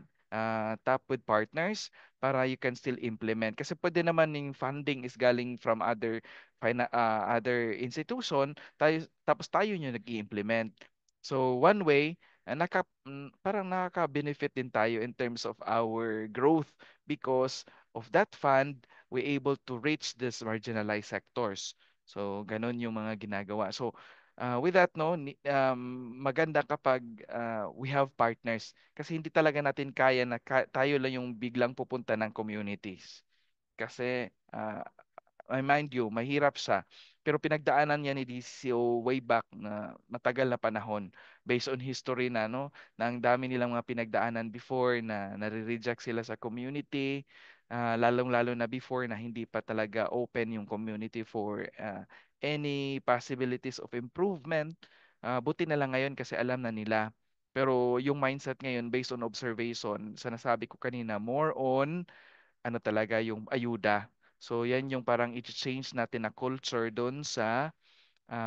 Speaker 2: tap with partners para you can still implement. Kasi pwede naman yung funding is galing from other institution, tapos tayo yung nag-i-implement. So one way, parang nakaka-benefit din tayo in terms of our growth because of that fund, we able to reach these marginalized sectors. So ganun yung mga ginagawa. So with that, no, maganda kapag we have partners kasi hindi talaga natin kaya na tayo lang yung biglang pupunta ng communities. Kasi I mind you, mahirap siya. Pero pinagdaanan niya ni DCO way back na matagal na panahon based on history na no, na ang dami nilang mga pinagdaanan before na nare-reject sila sa community, lalong-lalo na before na hindi pa talaga open yung community for any possibilities of improvement. Buti na lang ngayon kasi alam na nila. Pero yung mindset ngayon based on observation, sa nasabi ko kanina, more on ano talaga yung ayuda. So yan yung parang i-change natin na culture doon sa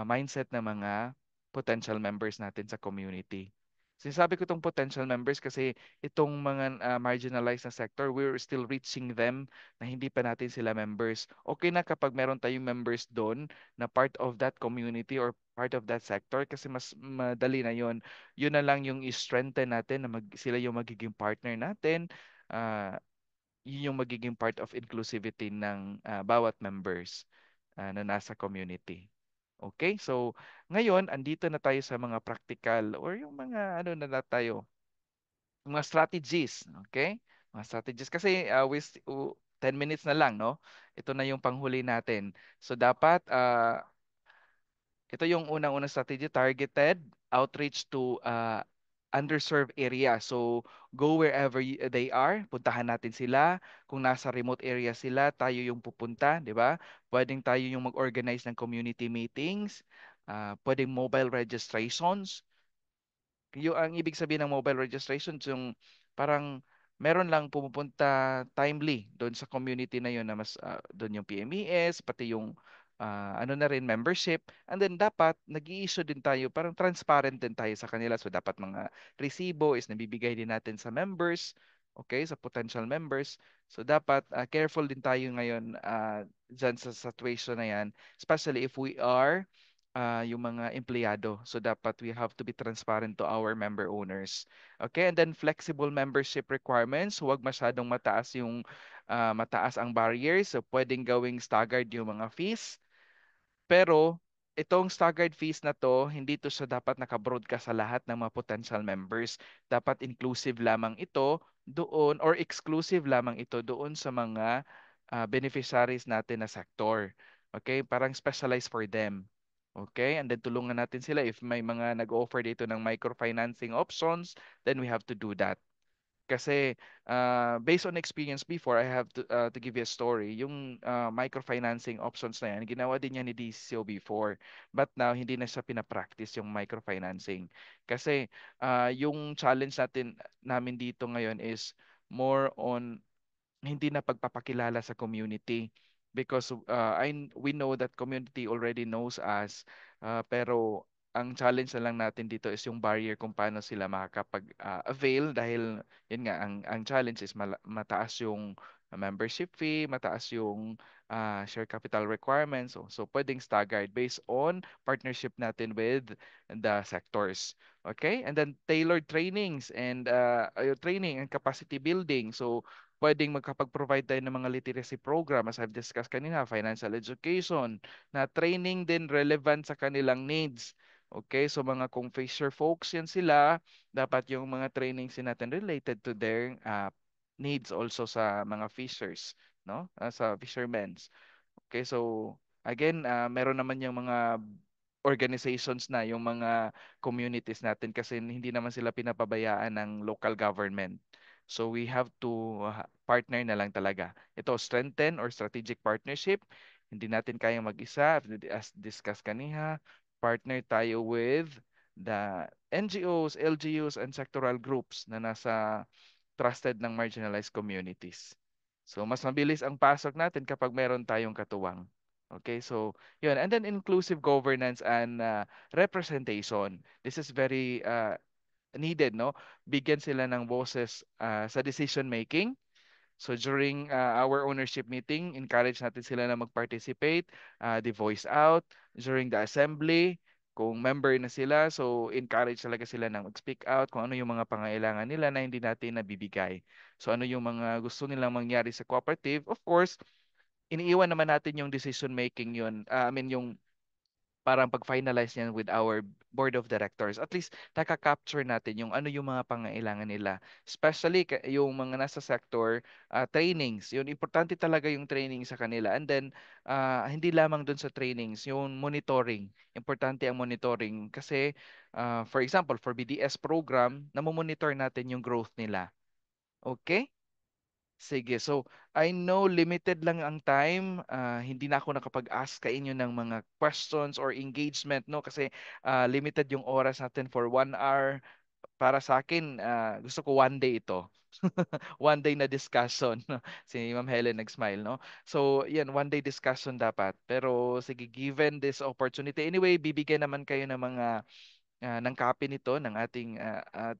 Speaker 2: mindset ng mga potential members natin sa community. Sinasabi ko itong potential members kasi itong mga marginalized na sector, we're still reaching them na hindi pa natin sila members. Okay na kapag meron tayong members doon na part of that community or part of that sector kasi mas madali na yon. Yun na lang yung i-strengthen natin na sila yung magiging partner natin. ah, Yun yung magiging part of inclusivity ng bawat members na nasa community. Okay? So, ngayon, andito na tayo sa mga practical or yung mga ano na tayo, mga strategies. Okay? Mga strategies. Kasi 10 minutes na lang, no? Ito na yung panghuli natin. So, dapat ito yung unang-unang strategy, targeted outreach to underserved area. So, go wherever they are. Puntahan natin sila. Kung nasa remote area sila, tayo yung pupunta, di ba? Pwedeng tayo yung mag-organize ng community meetings. Pwedeng mobile registrations. Yung ang ibig sabihin ng mobile registration yung parang meron lang pumupunta timely doon sa community na yun na mas doon yung PMES pati yung ano na rin membership, and then dapat nag-i-issue din tayo, parang transparent din tayo sa kanila, so dapat mga resibo is nabibigay din natin sa members, okay, sa potential members. So dapat careful din tayo ngayon dyan sa situation na yan, especially if we are yung mga empleyado. So dapat we have to be transparent to our member owners. Okay, and then flexible membership requirements, huwag masyadong mataas ang barriers. So pwedeng gawing staggered yung mga fees. Pero itong staggered fees na to, hindi to siya dapat naka-broadcast sa lahat ng mga potential members. Dapat inclusive lamang ito doon or exclusive lamang ito doon sa mga beneficiaries natin na sector. Okay? Parang specialized for them. Okay? And then tulungan natin sila if may mga nag-offer dito ng microfinancing options, then we have to do that. Kasi based on experience before, I have to give you a story. Yung microfinancing options na yan, ginawa din niya ni DCO before. But now, hindi na siya pinapractice yung microfinancing. Kasi yung challenge namin dito ngayon is more on hindi na pagpapakilala sa community because we know that community already knows us, pero ang challenge na lang natin dito is yung barrier kung paano sila makakapag-avail dahil yun nga ang challenge is mataas yung membership fee, mataas yung share capital requirements, so pwedeng staggered based on partnership natin with the sectors. Okay, and then tailored trainings and training and capacity building. So pwedeng magkapag-provide tayo ng mga literacy program as I've discussed kanina, financial education, na training din relevant sa kanilang needs. Okay, so mga kung fisher folks yan sila, dapat yung mga trainings natin related to their needs also sa mga fishers, no? Sa fishermen. Okay, so again, meron naman yung mga organizations na, yung mga communities natin kasi hindi naman sila pinapabayaan ng local government. So we have to partner na lang talaga. Ito, strengthen or strategic partnership. Hindi natin kayang mag-isa. As discussed kanina, partner tayo with the NGOs, LGUs, and sectoral groups na nasa trusted ng marginalized communities. So mas mabilis ang pasok natin kapag meron tayong katuwang. Okay, so yun. And then inclusive governance and representation. This is very needed, no? Bigyan sila ng boses sa decision making. So during our ownership meeting, encourage natin sila na mag-participate, the voice out during the assembly. Kung member na sila, so encourage talaga sila na mag-speak out kung ano yung mga pangailangan nila na hindi natin nabibigay. So ano yung mga gusto nilang mangyari sa cooperative. Of course, iniiwan naman natin yung decision making yun. I mean yung parang pag-finalize niyan with our board of directors. At least nakaka-capture natin yung ano yung mga pangailangan nila. Especially yung mga nasa sector, trainings. Yun, importante talaga yung training sa kanila. And then, hindi lamang dun sa trainings, yung monitoring. Importante ang monitoring. Kasi, for example, for BDS program, namomonitor natin yung growth nila. Okay? Sige, so I know limited lang ang time. Hindi na ako nakapag-ask ka inyo ng mga questions or engagement, no? Kasi limited yung oras natin for 1 hour. Para sa akin, gusto ko one day ito. One day na discussion. Si Ma'am Helen nag-smile, no? So, yan, one day discussion dapat. Pero sige, given this opportunity, anyway, bibigyan naman kayo ng mga ng copy nito ng ating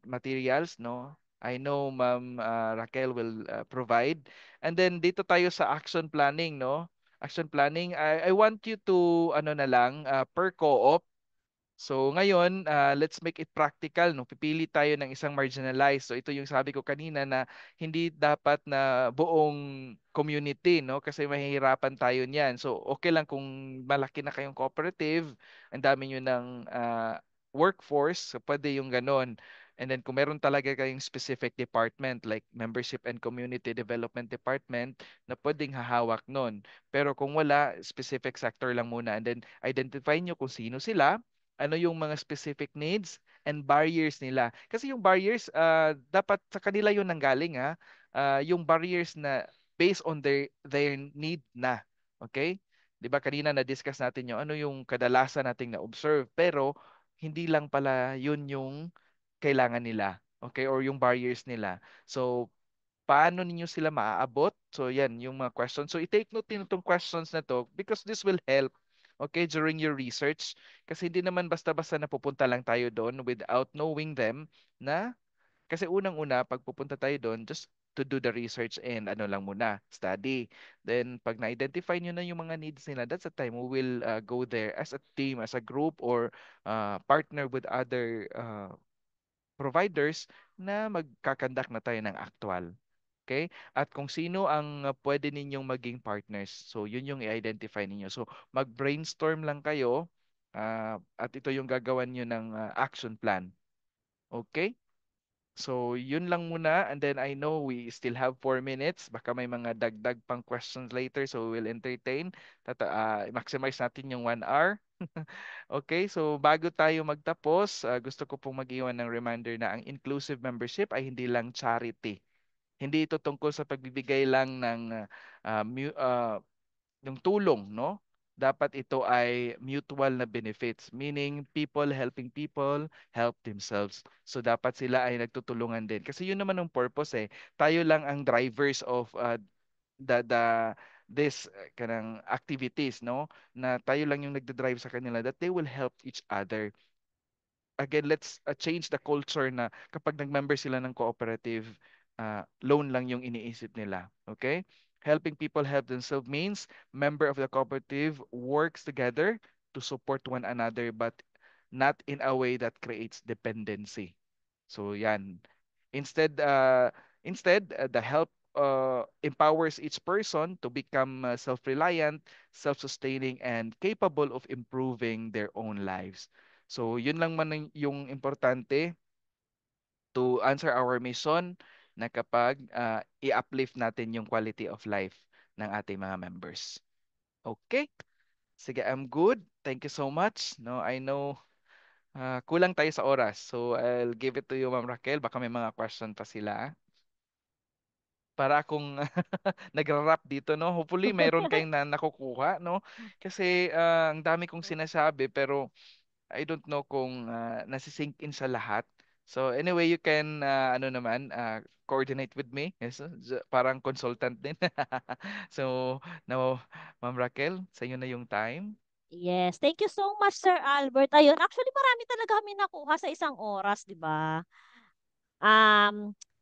Speaker 2: materials, no? I know Ma'am Raquel will provide. And then dito tayo sa action planning, no? Action planning, I want you to ano na lang per co-op. So ngayon, let's make it practical, no? Pipili tayo ng isang marginalized. So ito yung sabi ko kanina na hindi dapat na buong community, no? Kasi mahihirapan tayo niyan. So okay lang kung malaki na kayong cooperative, ang dami nyo ng workforce, so pwede yung ganon. And then kung meron talaga kayong specific department like membership and community development department na pwedeng hahawak nun. Pero kung wala, specific sector lang muna. And then identify nyo kung sino sila, ano yung mga specific needs and barriers nila. Kasi yung barriers, dapat sa kanila yun nanggaling, ha? Yung barriers na based on their need na. Okay? 'Di ba kanina na-discuss natin yung ano yung kadalasan nating na-observe, pero hindi lang pala yun yung kailangan nila. Okay? Or yung barriers nila. So, paano ninyo sila maaabot? So, yan, yung mga questions. So, i-take note din itong questions na to because this will help, okay, during your research. Kasi hindi naman basta-basta napupunta lang tayo doon without knowing them na, kasi unang-una, pag pupunta tayo doon, just to do the research and ano lang muna, study. Then, pag na-identify nyo na yung mga needs nila, that's the time we will go there as a team, as a group, or partner with other providers na magkakandak na tayo ng actual. Okay? At kung sino ang pwede ninyong maging partners. So, yun yung i-identify ninyo. So, mag-brainstorm lang kayo at ito yung gagawan nyo ng action plan. Okay? So, yun lang muna. And then I know we still have 4 minutes. Baka may mga dagdag pang questions later. So, we will entertain. Maximize natin yung 1 hour. Okay, so bago tayo magtapos, gusto ko pong mag-iwan ng reminder na ang inclusive membership ay hindi lang charity. Hindi ito tungkol sa pagbibigay lang ng yung tulong, no? Dapat ito ay mutual na benefits, meaning people helping people help themselves. So dapat sila ay nagtutulungan din. Kasi yun naman ang purpose eh. Tayo lang ang drivers of the this kanang activities, no? Na tayo lang yung nagda-drive sa kanila that they will help each other. Again, let's change the culture na kapag nag-member sila ng cooperative, loan lang yung iniisip nila. Okay? Helping people help themselves means member of the cooperative works together to support one another but not in a way that creates dependency. So yan. Instead, the help empowers each person to become self-reliant, self-sustaining, and capable of improving their own lives. So, yun lang man yung importante to answer our mission na kapag i-uplift natin yung quality of life ng ating mga members. Okay? Sige, I'm good. Thank you so much. No, I know kulang tayo sa oras. So, I'll give it to you, Ma'am Raquel. Baka may mga question pa sila. Para akong nagra-rap dito, no? Hopefully, mayroon kayong nakukuha, no? Kasi ang dami kong sinasabi, pero I don't know kung nasisink in sa lahat. So anyway, you can ano naman coordinate with me. Yes, parang consultant din. So now, Ma'am Raquel, sa inyo na yung time.
Speaker 1: Yes, thank you so much, Sir Albert. Ayun, actually marami talaga kami nakuha sa isang oras, 'di ba?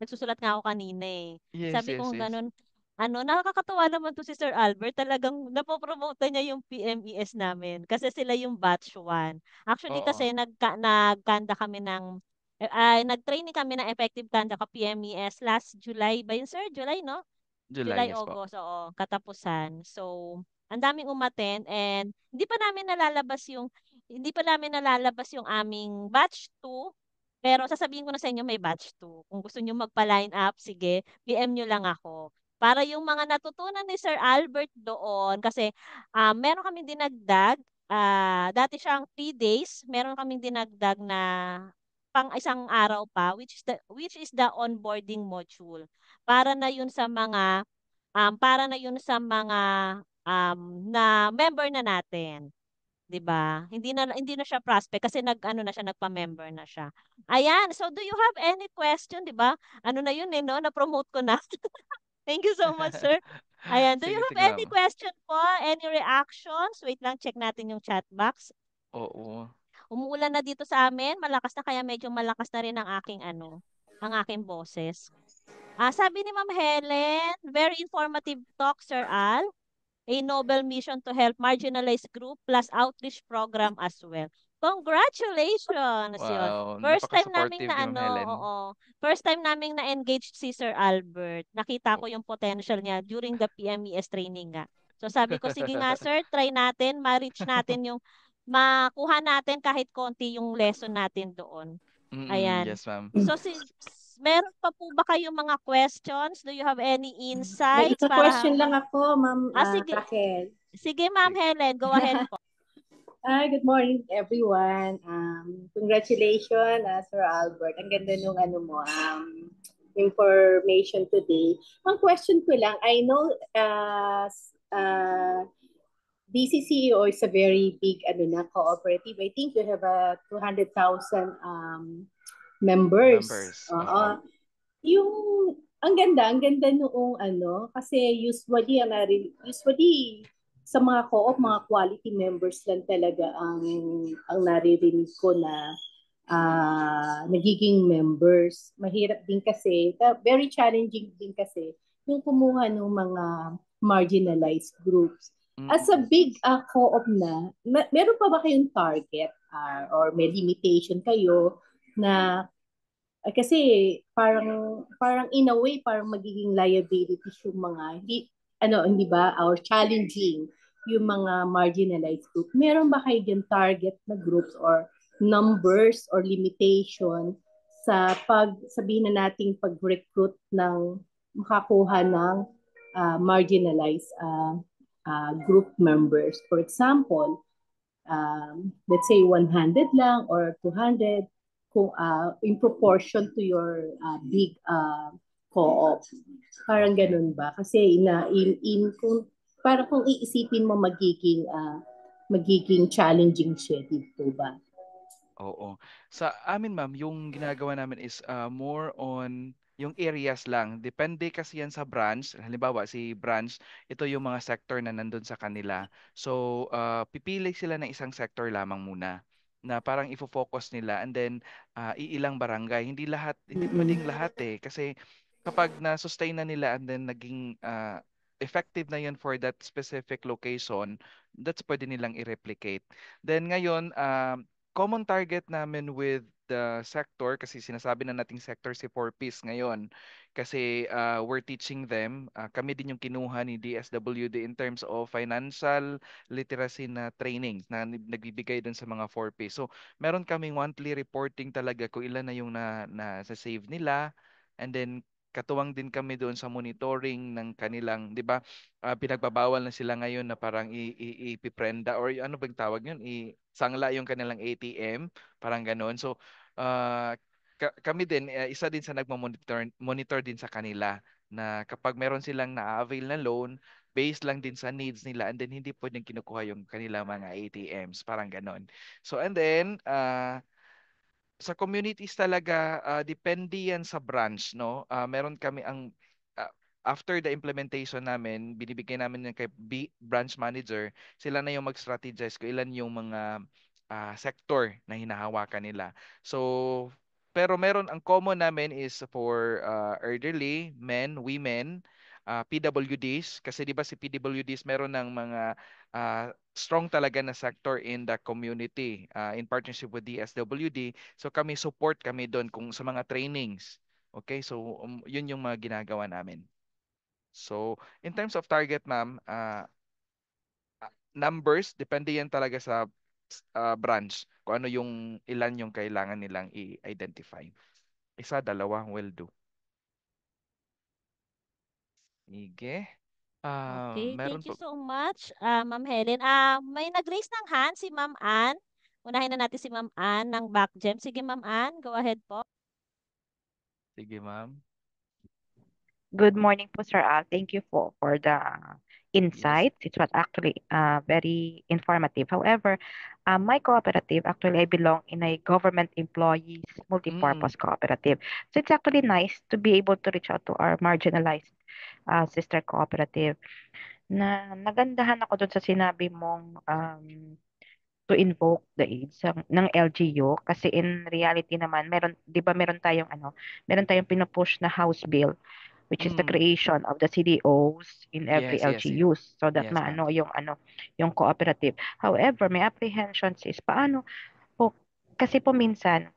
Speaker 1: Nagsusulat nga ako kanina eh.
Speaker 2: Yes,
Speaker 1: Sabi
Speaker 2: yes,
Speaker 1: ko
Speaker 2: yes.
Speaker 1: ganun, nakakatawa naman to si Sir Albert. Talagang napopromote niya yung PMES namin kasi sila yung batch 1. Actually
Speaker 2: Oo,
Speaker 1: kasi nagkanda kami nag-training kami ng effective kanda ka PMES last July ba yun, Sir? July, no?
Speaker 2: July,
Speaker 1: July,
Speaker 2: yes po.
Speaker 1: August, oo, katapusan. So, ang daming umattend and hindi pa namin nalalabas yung aming batch 2. Pero sasabihin ko na sa inyo may batch 2. Kung gusto niyo magpa-line up, sige, PM niyo lang ako. Para yung mga natutunan ni Sir Albert doon, kasi meron kaming dinagdag, dati siyang 3 days, meron kaming dinagdag na pang isang araw pa, which is the onboarding module. Para na yun sa mga na member na natin, 'di ba? Hindi na siya prospect kasi nag-ano na siya, nagpa-member na siya. Ayan, so do you have any question, 'di ba? Ano na yun eh, no? Na-promote ko na. Thank you so much, sir. Ayan, do you
Speaker 2: Sige, sige,
Speaker 1: have any
Speaker 2: ma'am.
Speaker 1: question po? Any reactions? Wait lang, check natin yung chat box.
Speaker 2: Oo.
Speaker 1: Umuulan na dito sa amin, malakas na kaya medyo malakas na rin ang aking boses. Sabi ni Ma'am Helen, very informative talk, Sir Al. A noble mission to help marginalized group plus outreach program as well. Congratulations! Yun.
Speaker 2: Wow,
Speaker 1: First time naming
Speaker 2: napaka-supportive ni
Speaker 1: na
Speaker 2: Ma'am
Speaker 1: ano,
Speaker 2: Helen.
Speaker 1: oo. First time naming na-engage si Sir Albert. Nakita ko yung potential niya during the PMES training nga. So sabi ko, sige nga sir, try natin, ma-reach natin makuha natin kahit konti yung lesson natin doon. Ayan.
Speaker 2: Yes, ma'am.
Speaker 1: So meron pa po ba kayong mga questions? Do you have any
Speaker 3: May
Speaker 1: insights
Speaker 3: isa
Speaker 1: para
Speaker 3: question lang ako, Ma'am
Speaker 1: sige.
Speaker 3: Raquel.
Speaker 1: Sige, Ma'am
Speaker 2: Sige.
Speaker 1: Helen, go ahead po.
Speaker 3: Hi, good morning everyone. Congratulations, Sir Albert. Ang ganda nung information today. Ang question ko lang, I know BCCO is a very big cooperative. I think you have 200,000 members.
Speaker 2: Members. Oo.
Speaker 3: Oo. Yung ang ganda noong kasi usually sa mga co-op, mga quality members lang talaga ang naririnig ko na nagiging members. Mahirap din kasi, very challenging din kasi yung kumuha ng mga marginalized groups. As a
Speaker 2: Yes.
Speaker 3: big co-op meron pa ba kayong target or may limitation kayo na kasi parang in a way parang magiging liabilities yung mga hindi ba or challenging yung mga marginalized group. Meron ba kayo dyan target na groups or numbers or limitation sa sabihin na nating pag-recruit ng makakuha ng marginalized group members? For example, let's say 100 lang or 200 kung in proportion to your big co-op. Parang
Speaker 2: Okay.
Speaker 3: ganun ba? Kasi kung para kung iisipin mo magiging challenging siya dito ba?
Speaker 2: Oo. Sa amin, ma'am, yung ginagawa namin is more on yung areas lang. Depende kasi yan sa branch. Halimbawa, si branch, ito yung mga sector na nandun sa kanila. So, pipili sila ng isang sector lamang muna na parang ifo-focus nila and then iilang barangay. Hindi
Speaker 3: Mm-mm.
Speaker 2: pwedeng lahat eh. Kasi kapag na-sustain na nila and then naging effective na yun for that specific location, that's pwede nilang i-replicate. Then ngayon, common target namin with the sector kasi sinasabi na nating sector si 4Ps ngayon kasi we're teaching them kami din yung kinuha ni DSWD in terms of financial literacy na training na nagbibigay dun sa mga 4Ps. So meron kaming monthly reporting talaga kung ilan na yung na sa save nila and then katuwang din kami doon sa monitoring ng kanilang, 'di ba? Pinagbabawal na sila ngayon na parang ipiprenda or ano bang tawag yun? Sangla yung kanilang ATM, parang ganoon. So, kami din, isa din sa monitor din sa kanila na kapag meron silang na-avail na loan, based lang din sa needs nila and then hindi pwedeng kinukuha yung kanilang mga ATMs, parang ganoon. So, and then, sa communities talaga, depende yan sa branch, no? Meron kami ah, after the implementation namin, binibigay namin yan kay branch manager, sila na yung mag-strategize kung ilan yung mga sector na hinahawakan nila. So, pero meron, ang common namin is for elderly, men, women, PWDs, kasi di ba si PWDs meron ng mga strong talaga na sector in the community, in partnership with DSWD. So kami support kami doon kung sa mga trainings. Okay, so yun yung mga ginagawa namin. So in terms of target, ma'am, numbers, depende yan talaga sa branch kung ano yung ilan yung kailangan nilang i-identify. Isa, dalawa will do. Sige.
Speaker 1: Okay,
Speaker 2: Meron
Speaker 1: thank you
Speaker 2: pa.
Speaker 1: so much, Ma'am Helen. May nag-raise ng hand si Ma'am Ann. Unahin na natin si Ma'am Ann ng Backgem. Sige, Ma'am Ann, go ahead po.
Speaker 2: Sige, ma'am.
Speaker 4: Good morning po, Sir Al. Thank you for the
Speaker 2: Yes.
Speaker 4: insights. It was actually very informative. However, my cooperative, actually, I belong in a government employees
Speaker 2: Mm-mm.
Speaker 4: multi-purpose cooperative. So it's actually nice to be able to reach out to our marginalized sister cooperative. Na nagandahan ako doon sa sinabi mong to invoke the aids ng LGU kasi in reality naman meron 'di ba meron tayong pinupush na House Bill which is the
Speaker 2: Mm.
Speaker 4: creation of the CDOs in every
Speaker 2: Yes, yes,
Speaker 4: LGUs so that
Speaker 2: yes, ma'am.
Speaker 4: maano yung cooperative. However, may apprehensions is paano po kasi po minsan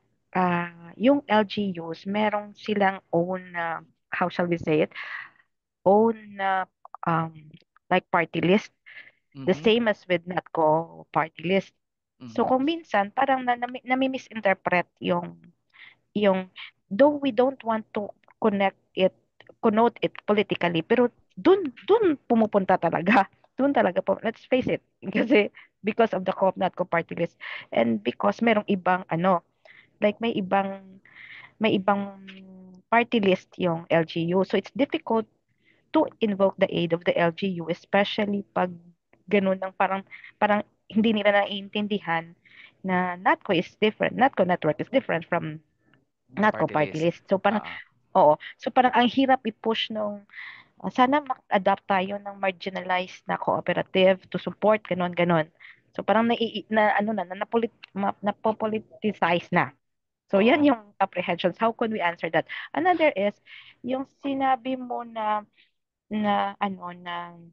Speaker 4: yung LGUs merong silang own how shall we say it own um, like party list the
Speaker 2: Mm-hmm.
Speaker 4: same as with NATCO party list. So
Speaker 2: Mm-hmm.
Speaker 4: kung minsan parang nami-misinterpret yung though we don't want to connect it connote it politically pero dun pumupunta talaga dun talaga po let's face it kasi because of the co-op NATCO party list and because merong ibang like may ibang party list yung LGU so it's difficult to invoke the aid of the LGU, especially pag ganun ng parang hindi nila naiintindihan na NATCO is different. NATCO network is different from NATCO
Speaker 2: Party
Speaker 4: party
Speaker 2: list.
Speaker 4: list. So parang,
Speaker 2: Ah,
Speaker 4: oo. So parang ang hirap i-push nung, sana mag-adapt tayo ng marginalized na cooperative to support, ganon. So parang napopoliticize na. So yan
Speaker 2: oo.
Speaker 4: yung apprehensions. How could we answer that? Another is, yung sinabi mo na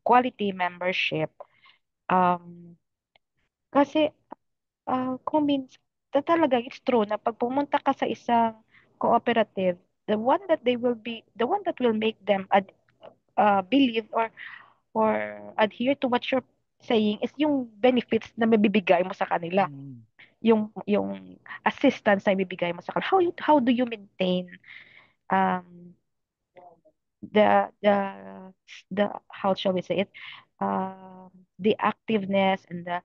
Speaker 4: quality membership kasi kung talaga it's true na pag pumunta ka sa isang cooperative the one that will make them believe or adhere to what you're saying is yung benefits na mabibigay mo sa kanila
Speaker 2: Mm.
Speaker 4: yung assistance na ibibigay mo sa kanila how do you maintain um the how shall we say it the activeness and na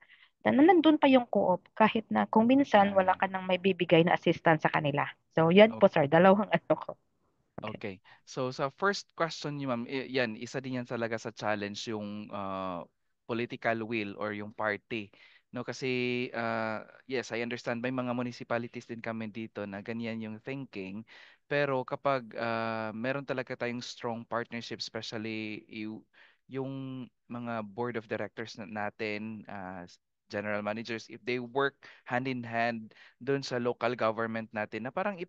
Speaker 4: nandun pa yung co-op kahit na kung minsan wala
Speaker 2: Ah,
Speaker 4: ka nang may bibigay na assistance sa kanila. So yan po sir, dalawang ano ko. Okay.
Speaker 2: okay. So sa first question niyo, ma'am, yan, isa din yan talaga sa challenge yung political will or yung party. No, kasi yes, I understand may mga municipalities din kami dito na ganyan yung thinking. Pero kapag meron talaga tayong strong partnership, especially yung mga board of directors natin, general managers, if they work hand in hand doon sa local government natin na parang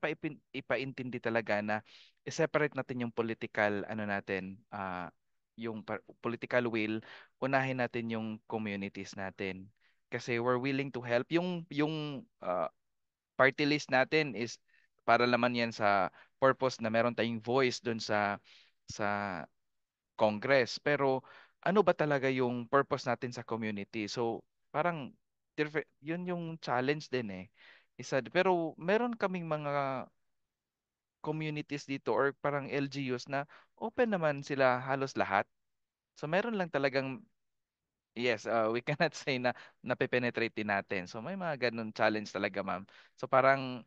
Speaker 2: ipaintindi talaga na i-separate natin yung political ano natin, yung political will, unahin natin yung communities natin. Kasi we're willing to help. Yung party list natin is para naman yan sa purpose na meron tayong voice doon sa Congress. Pero ano ba talaga yung purpose natin sa community? So parang yun yung challenge din eh. Pero meron kaming mga communities dito or parang LGUs na open naman sila halos lahat. So meron lang talagang yes, we cannot say na napepenetrate din natin. So may mga ganun challenge talaga, ma'am. So parang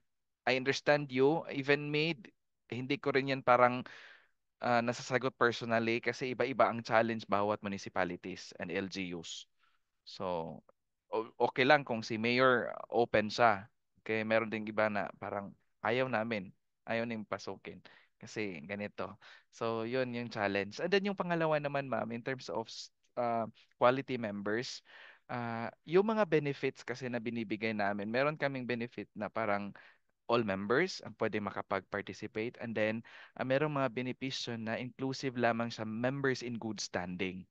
Speaker 2: I understand you, even me, hindi ko rin yan parang nasasagot personally kasi iba-iba ang challenge bawat municipalities and LGUs. So okay lang kung si Mayor open siya. Okay, meron ding iba na parang ayaw namin, ayaw ning pasukin kasi ganito. So, yun yung challenge. And then yung pangalawa naman, ma'am, in terms of quality members, yung mga benefits kasi na binibigay namin, meron kaming benefit na parang all members ang pwede makapag-participate, and then merong mga benepisyo na inclusive lamang sa members in good standing.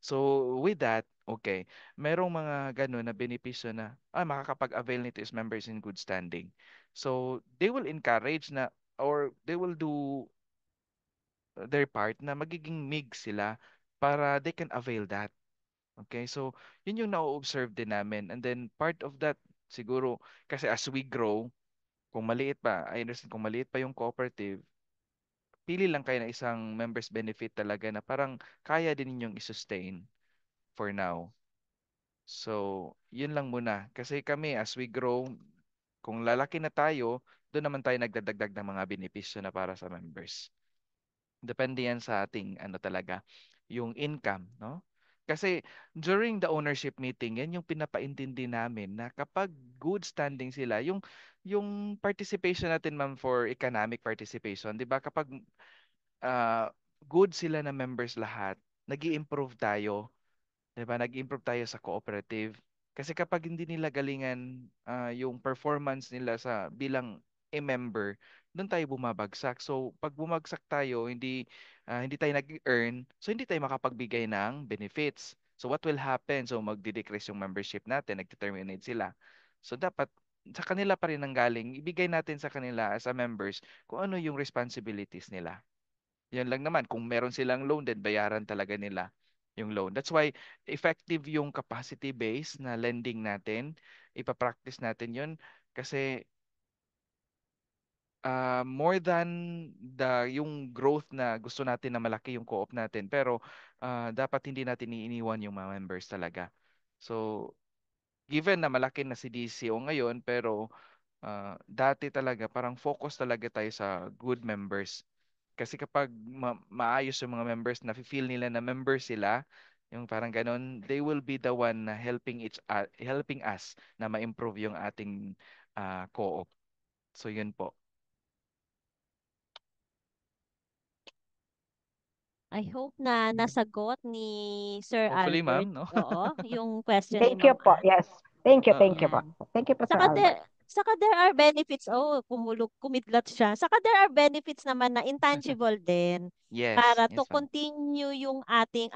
Speaker 2: So with that, okay, merong mga ganun na benepisyo na makakapag-avail nito is members in good standing. So they will encourage na, or they will do their part na magiging MIG sila para they can avail that. Okay, so yun yung na-observe din namin. And then part of that, siguro, kasi as we grow, kung maliit pa, I understand, kung maliit pa yung cooperative, pili lang kayo ng isang members benefit talaga na parang kaya din ninyong i-sustain for now. So, yun lang muna. Kasi kami, as we grow, kung lalaki na tayo, doon naman tayo nagdadagdag ng mga benepisyo na para sa members. Depende yan sa ating ano talaga, yung income, no? Kasi during the ownership meeting, yan yung pinapaintindi namin na kapag good standing sila, yung participation natin, ma'am, for economic participation, 'di ba? Kapag ah, good sila na members lahat, nag-i-improve tayo. 'Di ba? Nag-improve tayo sa cooperative. Kasi kapag hindi nila galingan yung performance nila sa bilang a member, doon tayo bumabagsak. So, pag bumagsak tayo, hindi tayo nag-earn, so hindi tayo makapagbigay ng benefits. So, what will happen? So, magdi-decrease yung membership natin, nag-terminate sila. So, dapat sa kanila pa rin nanggaling, ibigay natin sa kanila as a members kung ano yung responsibilities nila. Yan lang naman. Kung meron silang loan, then bayaran talaga nila yung loan. That's why effective yung capacity base na lending natin. Ipapractice natin yun kasi more than yung growth na gusto natin na malaki yung co-op natin. Pero dapat hindi natin iiniwan yung mga members talaga. So, given na malaki na si DCO ngayon, pero dati talaga parang focus talaga tayo sa good members. Kasi kapag maayos yung mga members, na feel nila na members sila, yung parang ganun, they will be the one na helping us na ma-improve yung ating co-op. So yun po.
Speaker 1: I hope na nasagot ni Sir
Speaker 2: Hopefully,
Speaker 1: Albert,
Speaker 2: ma'am, no?
Speaker 1: oo, yung question ni
Speaker 4: Thank you
Speaker 1: Ma'am
Speaker 4: po. Yes. Thank you po.
Speaker 1: Yan.
Speaker 4: Thank you po, Sir
Speaker 1: Saka
Speaker 4: Albert.
Speaker 1: there are benefits. Oh, kumidlat siya. Saka there are benefits naman na intangible din
Speaker 2: Yes,
Speaker 1: para to
Speaker 2: yes, ma'am.
Speaker 1: continue yung ating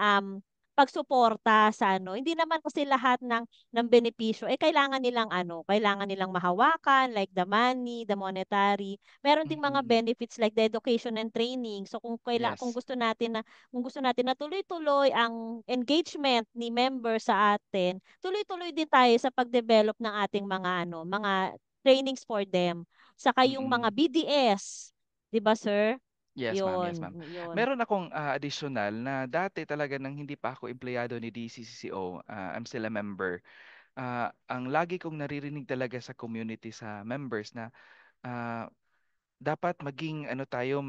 Speaker 1: pagsuporta sa ano. Hindi naman kasi lahat ng benepisyo kailangan nilang kailangan nilang mahawakan like the money, the monetary. Meron ding mga
Speaker 2: Mhm.
Speaker 1: benefits like the education and training. So kung
Speaker 2: Yes.
Speaker 1: gusto natin na tuloy-tuloy ang engagement ni member sa atin, tuloy-tuloy din tayo sa pag-develop ng ating mga trainings for them. Saka yung mga
Speaker 2: Mm-mm.
Speaker 1: BDS, 'di ba, sir?
Speaker 2: Yes, ma'am. Yes, ma'am.
Speaker 1: Yun.
Speaker 2: Meron akong additional na dati talaga nang hindi pa ako empleyado ni DCCCO, I'm still a member. Ang lagi kong naririnig talaga sa community, sa members na ah, dapat maging ano tayo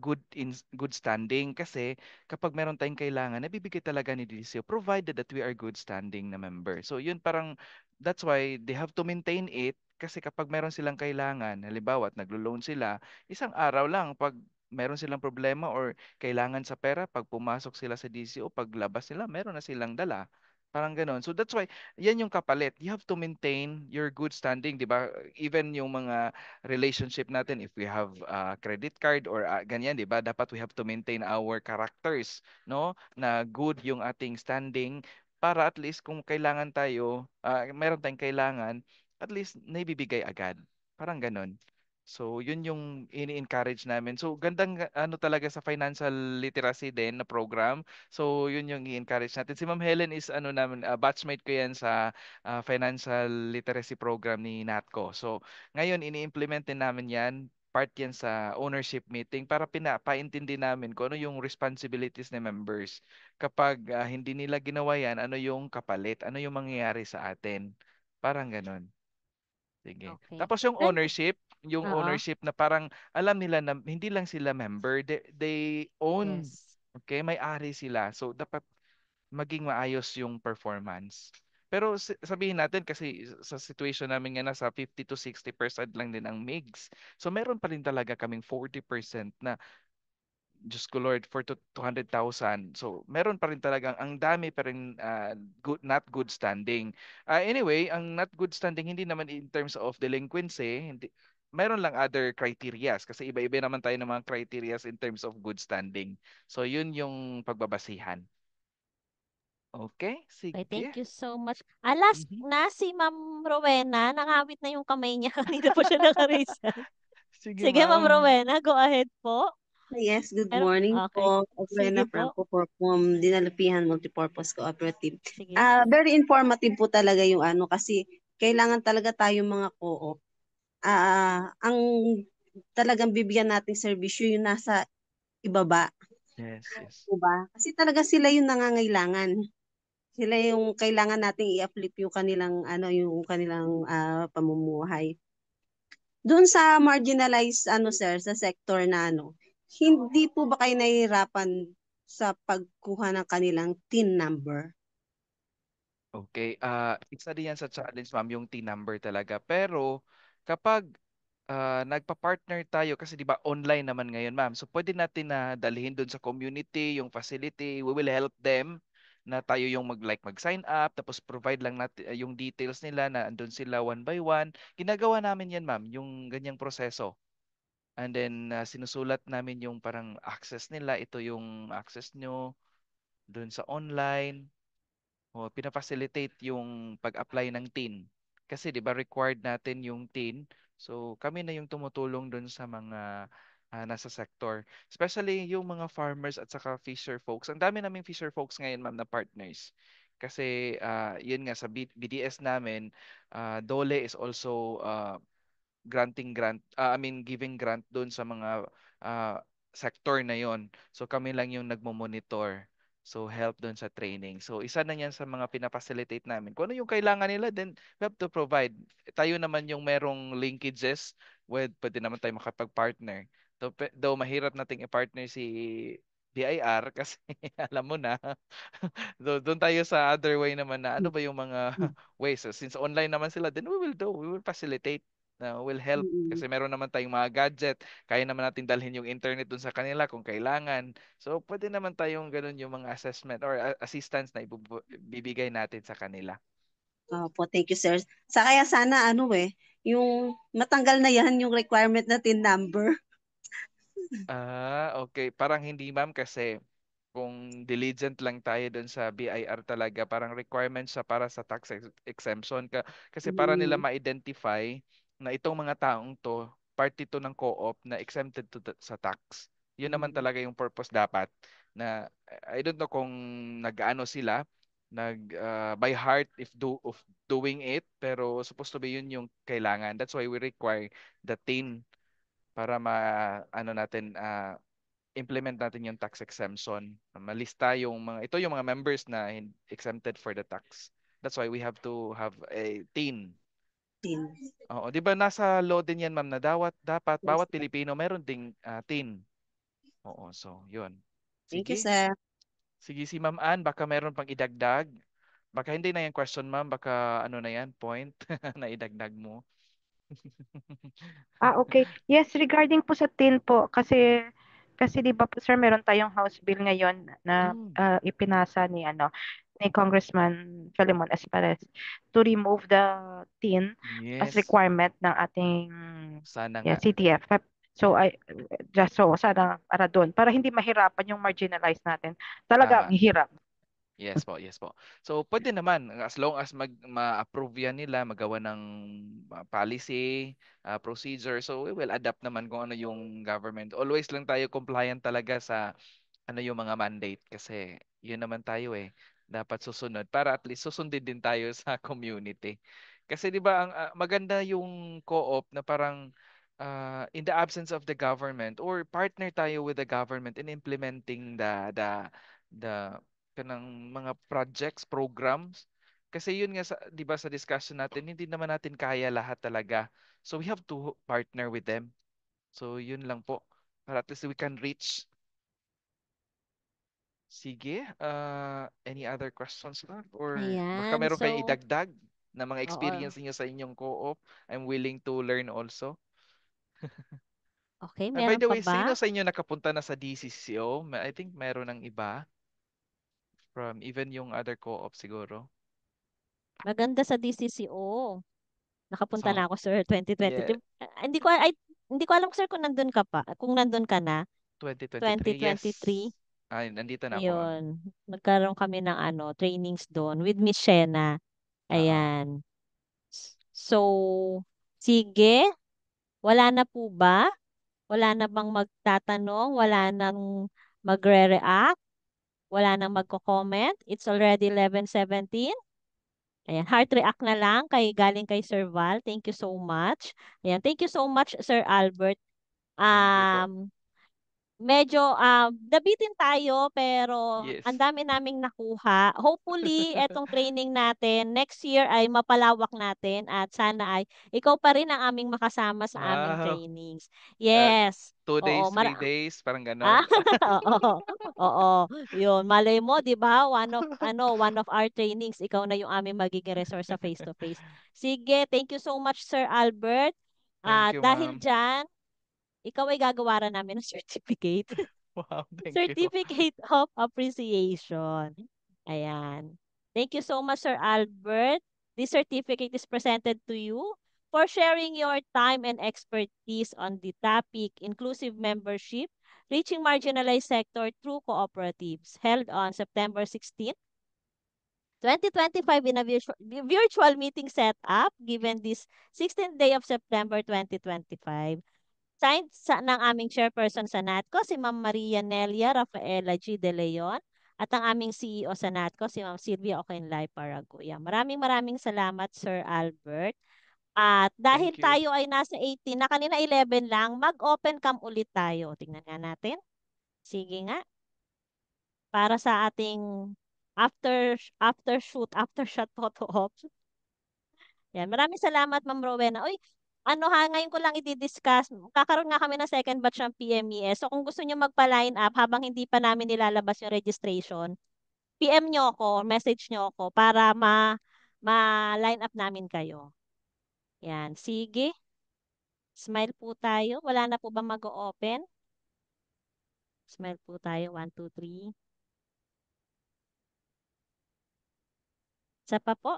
Speaker 2: good standing kasi kapag meron tayong kailangan nabibigay talaga ni DCO provided that we are good standing na member. So yun parang that's why they have to maintain it kasi kapag meron silang kailangan, halimbawa at naglo-loan sila, isang araw lang pag meron silang problema or kailangan sa pera, pag pumasok sila sa DCO, paglabas nila, meron na silang dala. Parang ganon. So that's why, yan yung kapalit. You have to maintain your good standing, di ba? Even yung mga relationship natin, if we have credit card or ganyan, 'di ba? Dapat we have to maintain our characters, no? Na good yung ating standing para at least kung kailangan tayo, meron tayong kailangan, at least naibibigay agad. Parang ganun. So, yun yung ini-encourage namin. So, gandang ano talaga sa financial literacy din na program. So, yun yung i-encourage natin. Si Ma'am Helen is ano namin, batchmate ko yan sa financial literacy program ni NATCO. So, ngayon, ini-implement din namin yan. Part yan sa ownership meeting para pinapaintindi namin kung ano yung responsibilities ng members. Kapag hindi nila ginawa yan, ano yung kapalit? Ano yung mangyayari sa atin? Parang ganun. Sige.
Speaker 1: Okay.
Speaker 2: Tapos
Speaker 1: And
Speaker 2: yung
Speaker 1: oo,
Speaker 2: ownership na parang alam nila na hindi lang sila member, they own.
Speaker 1: yes.
Speaker 2: Okay, may-ari sila. So, dapat maging maayos yung performance. Pero sabihin natin kasi sa situation namin nga nasa 50 to 60% lang din ang MIGS. So meron pa rin talaga kaming 40% na Diyos ko Lord, for 200,000. So, meron pa rin talagang, ang dami pa rin good, not good standing. Anyway, ang not good standing, hindi naman in terms of delinquency, hindi, meron lang other criterias kasi iba-iba naman tayo ng mga criterias in terms of good standing. So, yun yung pagbabasihan. Okay,
Speaker 1: Okay,
Speaker 2: sige.
Speaker 1: thank you so much. Last
Speaker 2: Mhm.
Speaker 1: na si Ma'am Rowena, nakawit na yung kamay niya. Kanina po siya naka-resign.
Speaker 2: Sige,
Speaker 1: Sige, Ma'am
Speaker 2: ma'am.
Speaker 1: Rowena, go ahead po.
Speaker 5: Yes, good
Speaker 1: Pero,
Speaker 5: morning
Speaker 1: okay.
Speaker 5: po.
Speaker 1: Sige
Speaker 5: Obrena
Speaker 1: po.
Speaker 5: Franco po from Dinalupihan Multipurpose Cooperative.
Speaker 1: Sige.
Speaker 5: Very informative po talaga yung ano kasi kailangan talaga tayo mga co-op. Ang talagang bibigyan nating serbisyo yung nasa ibaba,
Speaker 2: Yes, yes.
Speaker 5: po ba? Kasi talaga sila yung nangangailangan. Sila yung kailangan nating i-uplift yung kanilang ano yung kanilang pamumuhay. Doon sa marginalized ano sir, sa sector na ano, hindi po ba kayo nahihirapan sa pagkuha ng kanilang TIN number?
Speaker 2: Okay, isa din yan sa challenge, ma'am, yung T number talaga. Pero kapag nagpa-partner tayo, kasi di ba online naman ngayon, ma'am. So pwede natin na dalhin doon sa community, yung facility, we will help them na tayo yung mag-sign up, tapos provide lang natin yung details nila na andun sila one by one. Ginagawa namin yan, ma'am, yung ganyang proseso. And then sinusulat namin yung parang access nila, ito yung access nyo doon sa online. O pina-facilitate yung pag-apply ng TIN. Kasi 'di ba required natin yung TIN. So kami na yung tumutulong dun sa mga nasa sector. Especially yung mga farmers at saka fisher folks. Ang dami naming fisher folks ngayon, ma'am, na partners. Kasi yun nga sa BDS namin, DOLE is also giving grant doon sa mga ah, sector na yon. So kami lang yung nagmo-monitor. So help doon sa training. So isa na yan sa mga pinapacilitate namin. Kung ano yung kailangan nila, then we have to provide. Tayo naman yung merong linkages with, pwede naman tayo makapag-partner. Though mahirap nating i-partner si BIR kasi alam mo na. Doon tayo sa other way naman na ano ba yung mga ways. So, since online naman sila, then we will facilitate na will help
Speaker 5: Mm-mm.
Speaker 2: kasi meron naman tayong mga gadget, kaya naman natin dalhin yung internet dun sa kanila kung kailangan. So pwede naman tayong ganun yung mga assessment or assistance na ibibigay natin sa kanila.
Speaker 5: Opo, thank you sir. Sa kaya sana ano yung matanggal na yan yung requirement na TIN number.
Speaker 2: Okay. Parang hindi, ma'am, kasi kung diligent lang tayo dun sa BIR talaga, parang requirements siya para sa tax exemption ka. Kasi para nila
Speaker 5: Mm.
Speaker 2: ma-identify na itong mga taong to, party to ng co-op na exempted sa tax. Yun naman
Speaker 5: Mm.
Speaker 2: talaga yung purpose dapat na I don't know kung nag-ano sila, by heart of doing it, pero supposed to be yun yung kailangan. That's why we require the TIN para ano natin implement natin yung tax exemption. Malista yung ito yung mga members na exempted for the tax. That's why we have to have a TIN.
Speaker 5: TIN.
Speaker 2: Oo, 'di ba nasa law din yan, ma'am, na dapat
Speaker 5: Yes,
Speaker 2: bawat
Speaker 5: sir.
Speaker 2: Pilipino meron ding TIN. Oo, so 'yun.
Speaker 5: Thank you
Speaker 2: Sige.
Speaker 5: sir.
Speaker 2: Sige si Ma'am Ann, baka meron pang idagdag. Baka hindi na yung question, ma'am, baka ano na yan, point na idagdag mo.
Speaker 4: Okay. Yes, regarding po sa tin po, kasi di ba po sir, meron tayong House Bill ngayon na
Speaker 2: Mm,
Speaker 4: ipinasa ni Congressman Philemon Espares to remove the tin as
Speaker 2: yes.
Speaker 4: requirement ng ating
Speaker 2: Sana nga.
Speaker 4: yeah, CTF. So I just so sana para doon para hindi mahirapan yung marginalized natin. Talaga ang
Speaker 2: Tama.
Speaker 4: hirap.
Speaker 2: Yes po, yes po. So pwede naman as long as ma-approve yan nila, magawa ng policy, procedure. So we will adapt naman kung ano yung government. Always lang tayo compliant talaga sa ano yung mga mandate kasi yun naman tayo eh. Dapat susunod para at least susundin din tayo sa community. Kasi 'di ba ang maganda yung co-op na parang in the absence of the government or partner tayo with the government in implementing the kanang mga projects, programs. Kasi yun nga sa 'di ba sa discussion natin, hindi naman natin kaya lahat talaga. So we have to partner with them. So yun lang po. Para at least we can reach Sige, any other questions ba? Or baka
Speaker 1: Ayan.
Speaker 2: meron kayong
Speaker 1: So,
Speaker 2: idagdag na mga
Speaker 1: oo.
Speaker 2: experience niyo sa inyong co-op? I'm willing to learn also.
Speaker 1: Okay,
Speaker 2: And by
Speaker 1: meron
Speaker 2: the
Speaker 1: pa
Speaker 2: way,
Speaker 1: ba?
Speaker 2: sino sa inyo nakapunta na sa DCCO? I think meron ng iba from even yung other co-op siguro.
Speaker 1: Maganda sa DCCO. Nakapunta
Speaker 2: So,
Speaker 1: na ako, sir,
Speaker 2: yeah,
Speaker 1: 2023. Hindi ko alam, sir, kung nandun ka pa, kung nandun ka na,
Speaker 2: 2023. Yes.
Speaker 1: 2023.
Speaker 2: Ay, nandito na ako, ma'am.
Speaker 1: Ayun. Nagkaroon kami ng trainings doon with Miss Shena.
Speaker 2: Oo.
Speaker 1: Ayan. So, sige. Wala na po ba? Wala na bang magtatanong? Wala nang magre-react? Wala nang magko-comment? It's already 11:17. Ayan, heart react na lang galing kay Sir Val. Thank you so much. Ayan, thank you so much, Sir Albert.
Speaker 2: Thank you po.
Speaker 1: Medyo nabitin tayo pero
Speaker 2: Yes.
Speaker 1: ang dami naming nakuha. Hopefully, etong training natin next year ay mapalawak natin at sana ay ikaw pa rin ang aming makasama sa aming
Speaker 2: Wow.
Speaker 1: trainings.
Speaker 2: Uh,
Speaker 1: Yes.
Speaker 2: 2 days,
Speaker 1: Oo,
Speaker 2: 3 days, parang
Speaker 1: Ah,
Speaker 2: ganon.
Speaker 1: oo. Oo. 'Yun, malay mo 'di ba? One of our trainings, ikaw na yung aming magiging resource sa face to face. Sige, thank you so much, Sir Albert.
Speaker 2: Thank
Speaker 1: At
Speaker 2: you,
Speaker 1: dahil
Speaker 2: ma'am.
Speaker 1: diyan, ikaw ay gagawaran namin ng certificate.
Speaker 2: Wow, thank you.
Speaker 1: Certificate of Appreciation. Ayan. Thank you so much, Sir Albert. This certificate is presented to you for sharing your time and expertise on the topic inclusive membership, reaching marginalized sector through cooperatives, held on September 16, 2025 in a virtual meeting setup given this 16th day of September 2025. Signed ng aming chairperson sa NATCO, si Ma'am Maria Nelia Rafaela G. De Leon, at ang aming CEO sa NATCO, si Ma'am Silvia Okenlay Paraguya. Maraming maraming salamat, Sir Albert. At dahil
Speaker 2: Thank you.
Speaker 1: tayo ay nasa 18, na kanina 11 lang, mag-open cam ulit tayo. Tingnan nga natin. Sige nga. Para sa ating after shot photo op. Yan. Maraming salamat, Ma'am Rowena. Uy, ngayon ko lang i-discuss. Kakaroon nga kami ng second batch ng PMES. So kung gusto niyo magpa-line up habang hindi pa namin nilalabas yung registration, PM nyo ako, message nyo ako para ma-line up namin kayo. Yan. Sige. Smile po tayo. Wala na po ba mag-open? Smile po tayo. 1, 2, 3. Isa pa po.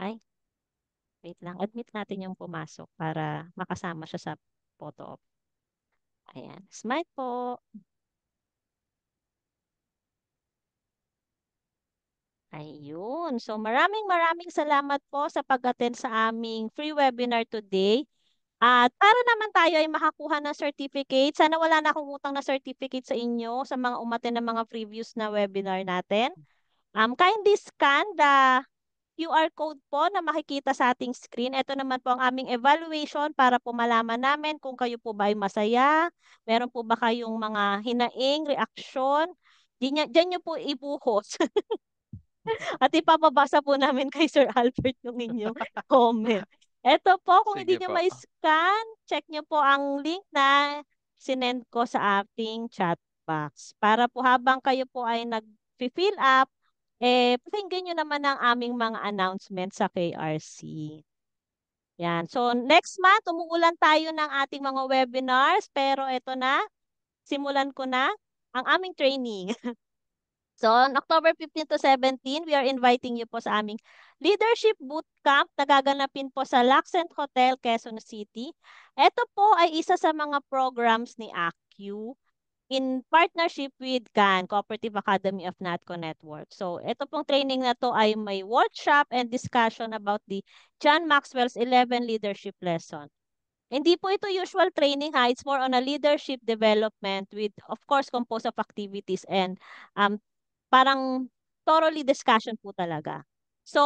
Speaker 1: Ay, wait lang. Admit natin yung pumasok para makasama siya sa photo op. Ayan. Smile po. Ayun. So maraming maraming salamat po sa pag-attend sa aming free webinar today. At para naman tayo ay makakuha ng certificate, sana wala na akong utang na certificate sa inyo sa mga umattend ng mga previous na webinar natin. Kindly scan the QR code po na makikita sa ating screen. Ito naman po ang aming evaluation para po malaman namin kung kayo po ba ay masaya, meron po ba kayong mga hinaing, reaksyon. Diyan nyo po ibuhos. At ipapabasa po namin kay Sir Albert yung inyong comment. Ito po, kung hindi
Speaker 2: Sige
Speaker 1: nyo
Speaker 2: po.
Speaker 1: ma-scan, check nyo po ang link na sinend ko sa ating chat box. Para po habang kayo po ay nag-fill up, pakinggan nyo naman ang aming mga announcements sa KRC. Yan. So, next month, umuulan tayo ng ating mga webinars, pero ito na, simulan ko na ang aming training. So, on October 15 to 17, we are inviting you po sa aming Leadership Bootcamp na gaganapin po sa Laccent Hotel, Quezon City. Ito po ay isa sa mga programs ni ACU in partnership with CAN, Cooperative Academy of NATCO Network. So, ito pong training na to ay may workshop and discussion about the John Maxwell's 11 leadership lesson. Hindi po ito usual training ha. It's more on a leadership development with, of course, composed of activities and um, parang thoroughly discussion po talaga. So,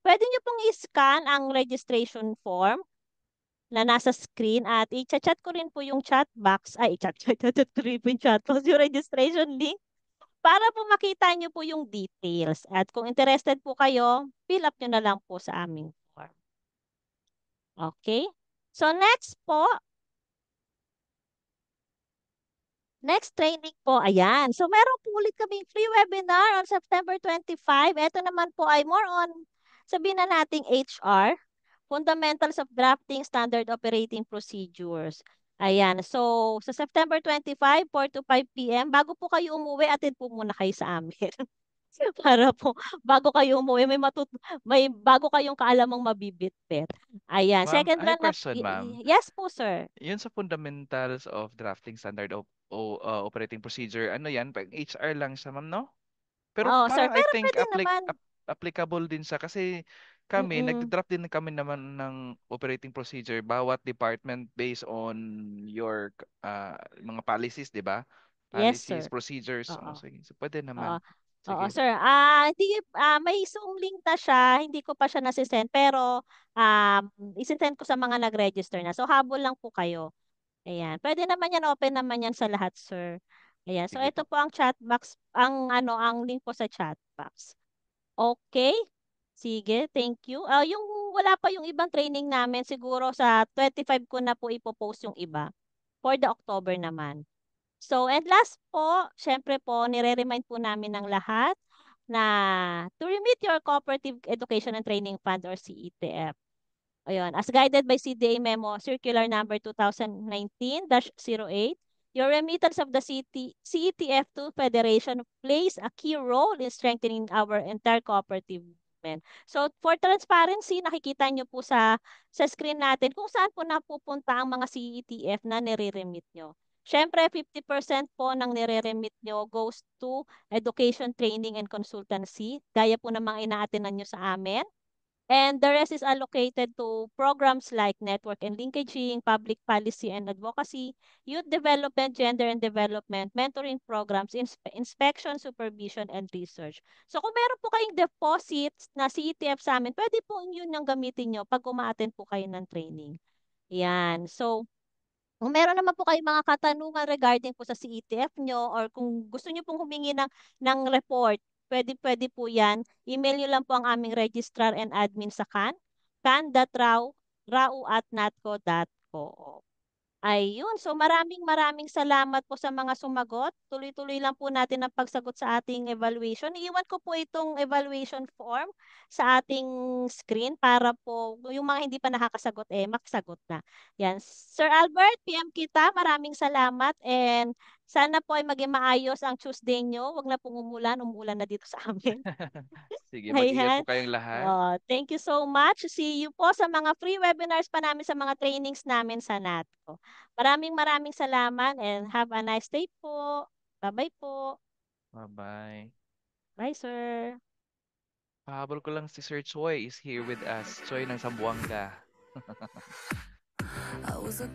Speaker 1: pwede nyo pong i-scan ang registration form na nasa screen at i-chat ko rin po yung chat box. Ay, i-chat ko rin po yung chat box, yung registration link para po makita nyo po yung details. At kung interested po kayo, fill up nyo na lang po sa aming form. Okay? So, next po, Next training po, ayan. So meron po ulit kaming free webinar on September 25. Ito naman po ay more on, sabihin na nating HR, Fundamentals of Drafting Standard Operating Procedures. Ayan. So, sa September 25, 4 to 5 p.m., bago po kayo umuwi, attend po muna kayo sa amin. Para po, bago kayo umuwi, may bago kayong kaalamang mabibitbit. Ayan.
Speaker 2: Ma'am,
Speaker 1: Second
Speaker 2: I have
Speaker 1: run na,
Speaker 2: question, ma'am.
Speaker 1: yes po, sir.
Speaker 2: Yun sa fundamentals of drafting standard operating procedure, ano yan? Pag HR lang siya, ma'am, no? Pero
Speaker 1: Oo, sir.
Speaker 2: parang I
Speaker 1: Pero
Speaker 2: think
Speaker 1: pwede naman.
Speaker 2: applicable din sa kasi kami,
Speaker 1: Mm-mm.
Speaker 2: nagda-draft din kami naman ng operating procedure bawat department based on your mga policies, di ba?
Speaker 1: Yes,
Speaker 2: Policies,
Speaker 1: sir.
Speaker 2: procedures.
Speaker 1: Oo.
Speaker 2: Oh, sige. So, pwede
Speaker 1: Oo.
Speaker 2: naman.
Speaker 1: Oo,
Speaker 2: Sige.
Speaker 1: sir. Hindi, may Zoom link na siya. Hindi ko pa siya nasisend. Pero, isisend ko sa mga nag-register na. So, habol lang po kayo. Ayan. Pwede naman yan. Open naman yan sa lahat, sir. Ayan. So,
Speaker 2: Sige
Speaker 1: ito
Speaker 2: po.
Speaker 1: po ang chat box. Ang link po sa chat box. Okay. Sige. Thank you. Yung wala pa yung ibang training namin. Siguro sa 25 ko na po ipopost yung iba. For the October naman. So, and last po, syempre po, nire-remind po namin ng lahat na to remit your Cooperative Education and Training Fund or CETF. Ayun, as guided by CDA Memo Circular Number 2019-08, your remittance of the CETF to Federation plays a key role in strengthening our entire cooperative movement. So, for transparency, nakikita nyo po sa screen natin kung saan po napupunta ang mga CETF na nire-remit nyo. Siyempre, 50% po ng nire-remit nyo goes to education, training, and consultancy. Gaya po ng mga ina-attenan nyo sa amin. And the rest is allocated to programs like network and linkaging, public policy and advocacy, youth development, gender and development, mentoring programs, inspection, supervision, and research. So kung meron po kayong deposits na CETF sa amin, pwede po yun yung gamitin nyo pag umaattend po kayo ng training. Yan. So, kung meron naman po kayong mga katanungan regarding po sa CETF nyo or kung gusto nyo pong humingi ng report, pwede po yan. Email nyo lang po ang aming registrar and admin sa can.rau@natco.co. Ayun. So maraming maraming salamat po sa mga sumagot. Tuloy-tuloy lang po natin ang pagsagot sa ating evaluation. Iiwan ko po itong evaluation form sa ating screen para po yung mga hindi pa nakakasagot makasagot na. Yan. Sir Albert, PM kita. Maraming salamat and sana po ay maging maayos ang Tuesday nyo. Huwag na pong umulan. Umulan na dito sa amin.
Speaker 2: Sige, mag-ingat po
Speaker 1: Ayan.
Speaker 2: kayong lahat.
Speaker 1: Thank you so much. See you po sa mga free webinars pa namin sa mga trainings namin sa NATCO. Maraming maraming salamat and have a nice day po. Bye-bye po.
Speaker 2: Bye-bye.
Speaker 1: Bye, sir.
Speaker 2: Pahabol ko lang si Sir Choi is here with us. Choi ng Sambuanga.
Speaker 6: I was a